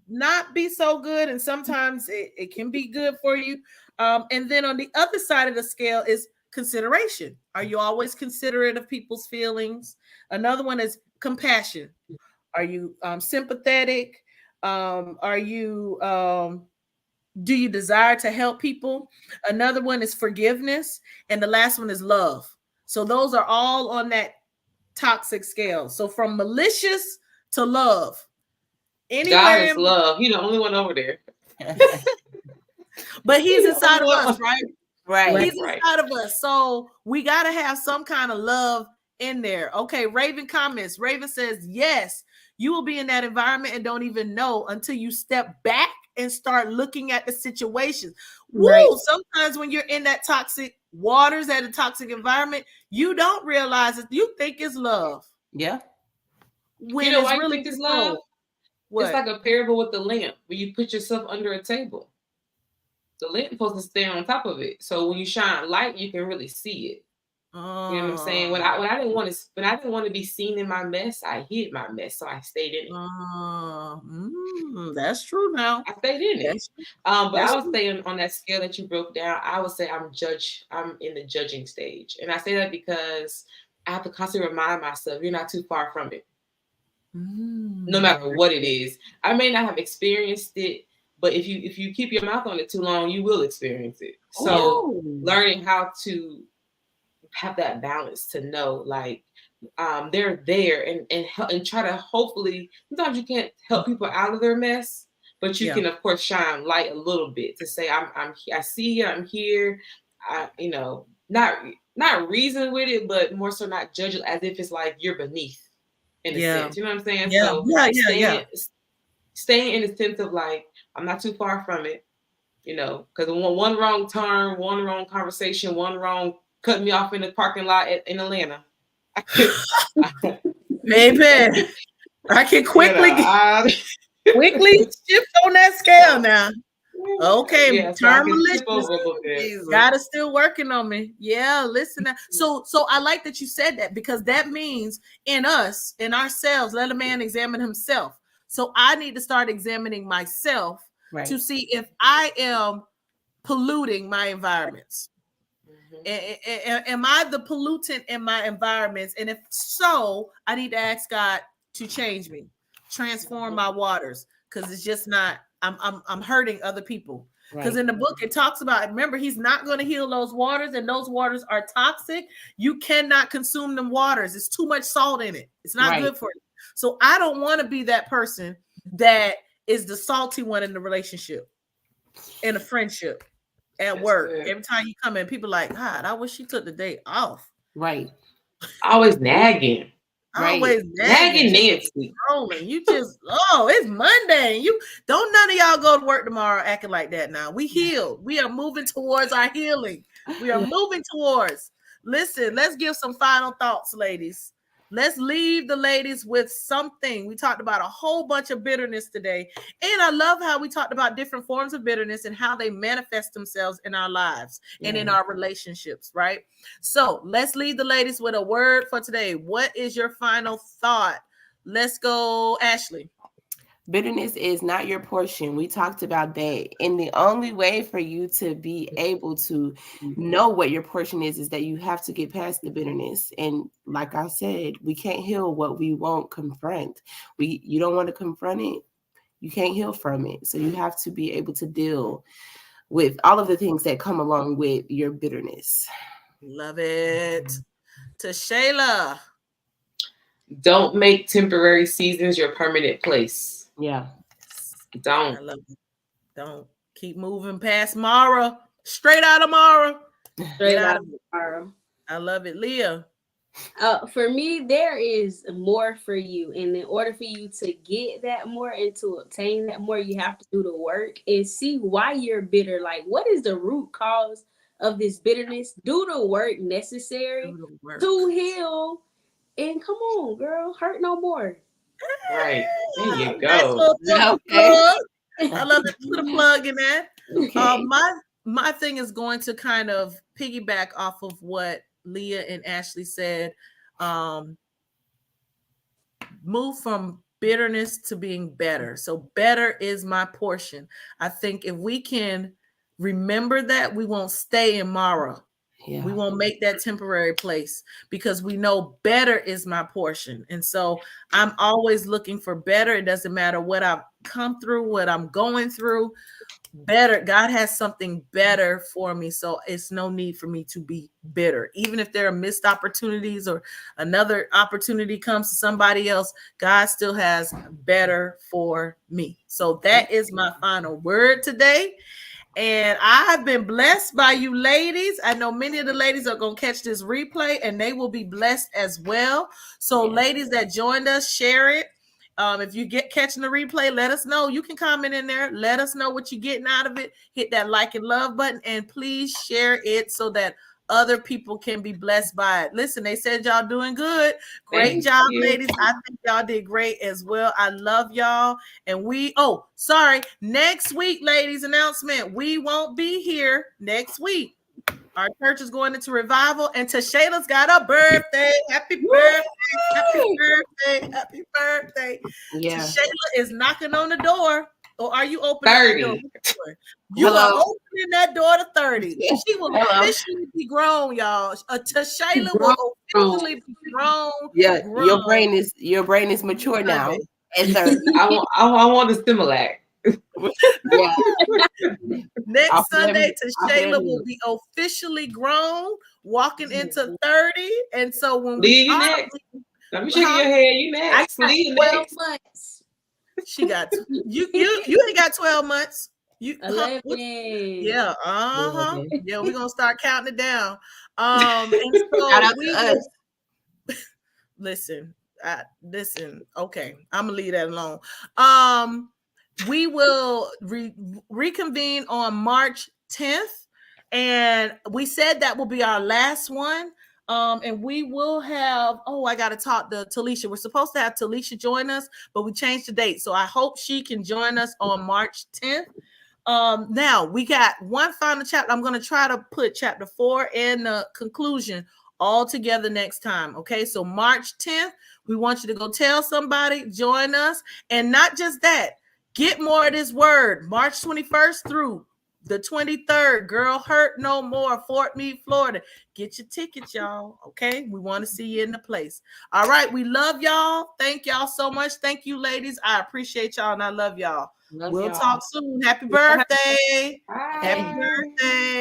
not be so good, and sometimes it can be good for you. And then on the other side of the scale is consideration. Are you always considerate of people's feelings? Another one is compassion. Are you sympathetic? Are you do you desire to help people? Another one is forgiveness, and the last one is love. So those are all on that toxic scale. So from malicious to love. Anywhere God is love. He's the only one over there. But he's inside of us, right? Right. He's inside of us. So we got to have some kind of love in there. Okay, Raven comments. Raven says, yes, you will be in that environment and don't even know until you step back and start looking at the situation. Right. Woo! Sometimes when you're in that toxic waters, at a toxic environment, you don't realize it. You think it's love. Yeah. When you know it's why really you think it's love? What? It's like a parable with the lamp where you put yourself under a table. The lamp is supposed to stay on top of it. So when you shine light, you can really see it. You know what I'm saying? When I didn't want to be seen in my mess, I hid my mess, so I stayed in it. That's true. Now I stayed in it. But I would say on that scale that you broke down, I would say I'm in the judging stage, and I say that because I have to constantly remind myself you're not too far from it. No matter what it is, I may not have experienced it, but if you keep your mouth on it too long, you will experience it. So learning how to have that balance to know, like, they're there and try to, hopefully, sometimes you can't help people out of their mess, but you can of course shine light a little bit to say I see you, I'm here. Not reason with it, but more so not judge it as if it's like you're beneath in a sense. You know what I'm saying? Staying in the sense of like, I'm not too far from it, because one wrong turn, one wrong conversation, one wrong cut me off in the parking lot in Atlanta. Baby, I can quickly shift on that scale now. Okay, turn malicious. God is still working on me. Yeah, listen. So I like that you said that, because that means in ourselves, let a man examine himself. So I need to start examining myself to see if I am polluting my environments. Am I the pollutant in my environments? And if so, I need to ask God to change me, transform my waters, because it's just not. I'm hurting other people. Because in the book it talks about, remember, he's not going to heal those waters, and those waters are toxic. You cannot consume them waters. It's too much salt in it. It's not good for you. So I don't want to be that person that is the salty one in the relationship, in a friendship. At work, every time you come in, people like, God, I wish she took the day off. Right. Always nagging. Always nagging Nancy. You just, it's Monday. You don't none of y'all go to work tomorrow acting like that now. We healed. We are moving towards our healing. We are moving towards. Listen, let's give some final thoughts, ladies. Let's leave the ladies with something. We talked about a whole bunch of bitterness today. And I love how we talked about different forms of bitterness and how they manifest themselves in our lives and in our relationships, right? So let's leave the ladies with a word for today. What is your final thought? Let's go, Ashley. Bitterness is not your portion. We talked about that. And the only way for you to be able to know what your portion is that you have to get past the bitterness. And like I said, we can't heal what we won't confront. You don't want to confront it. You can't heal from it. So you have to be able to deal with all of the things that come along with your bitterness. Love it. To Shayla. Don't make temporary seasons your permanent place. Yeah. Don't. I love it. Don't. Keep moving past Mara. Straight out of Mara. Straight out of Mara. I love it. Leah. For me, there is more for you. And in order for you to get that more and to obtain that more, you have to do the work and see why you're bitter. Like, what is the root cause of this bitterness? Do the work necessary to heal. And come on, girl, hurt no more. Right. There you go. I love to put a plug in that. Okay. My thing is going to kind of piggyback off of what Leah and Ashley said. move from bitterness to being better. So better is my portion. I think if we can remember that, we won't stay in Mara. Yeah. We won't make that temporary place because we know better is my portion. And so I'm always looking for better. It doesn't matter what I've come through, what I'm going through. Better. God has something better for me. So it's no need for me to be bitter. Even if there are missed opportunities or another opportunity comes to somebody else, God still has better for me. So that is my final word today. And I've been blessed by you ladies. I know many of the ladies are going to catch this replay and they will be blessed as well. So ladies that joined us, share it. If you get catching the replay, let us know. You can comment in there. Let us know what you're getting out of it. Hit that like and love button and please share it so that other people can be blessed by it. Listen, they said y'all doing good. Great job, ladies. I think y'all did great as well. I love y'all. And next week, ladies, announcement. We won't be here next week. Our church is going into revival, and Tashayla's got a birthday. Happy birthday. Happy birthday. Happy birthday. Yeah. Tashayla is knocking on the door. Or are you opening 30. that door? You are opening that door to 30. She will officially be grown, y'all. Tashayla will officially be grown. Yeah, your brain is mature now. At 30. I want the Similac. Next Sunday, Tashayla will be officially grown, walking into 30. And so when you next. Let me shake your head. You next. I got 12 months. She got you ain't got 12 months. 11. Yeah, yeah, we're gonna start counting it down. And so listen. Okay, I'm gonna leave that alone. We will reconvene on March 10th, and we said that will be our last one. And we will have, I got to talk to Talisha. We're supposed to have Talisha join us, but we changed the date. So I hope she can join us on March 10th. Now we got one final chapter. I'm going to try to put chapter 4 and the conclusion all together next time. Okay. So March 10th, we want you to go tell somebody, join us. And not just that, get more of this word. March 21st through the 23rd, Girl Hurt No More, Fort Meade, Florida. Get your tickets, y'all. Okay. We want to see you in the place. All right. We love y'all. Thank y'all so much. Thank you, ladies. I appreciate y'all and I love y'all. We'll talk soon. Happy birthday. Bye. Happy birthday.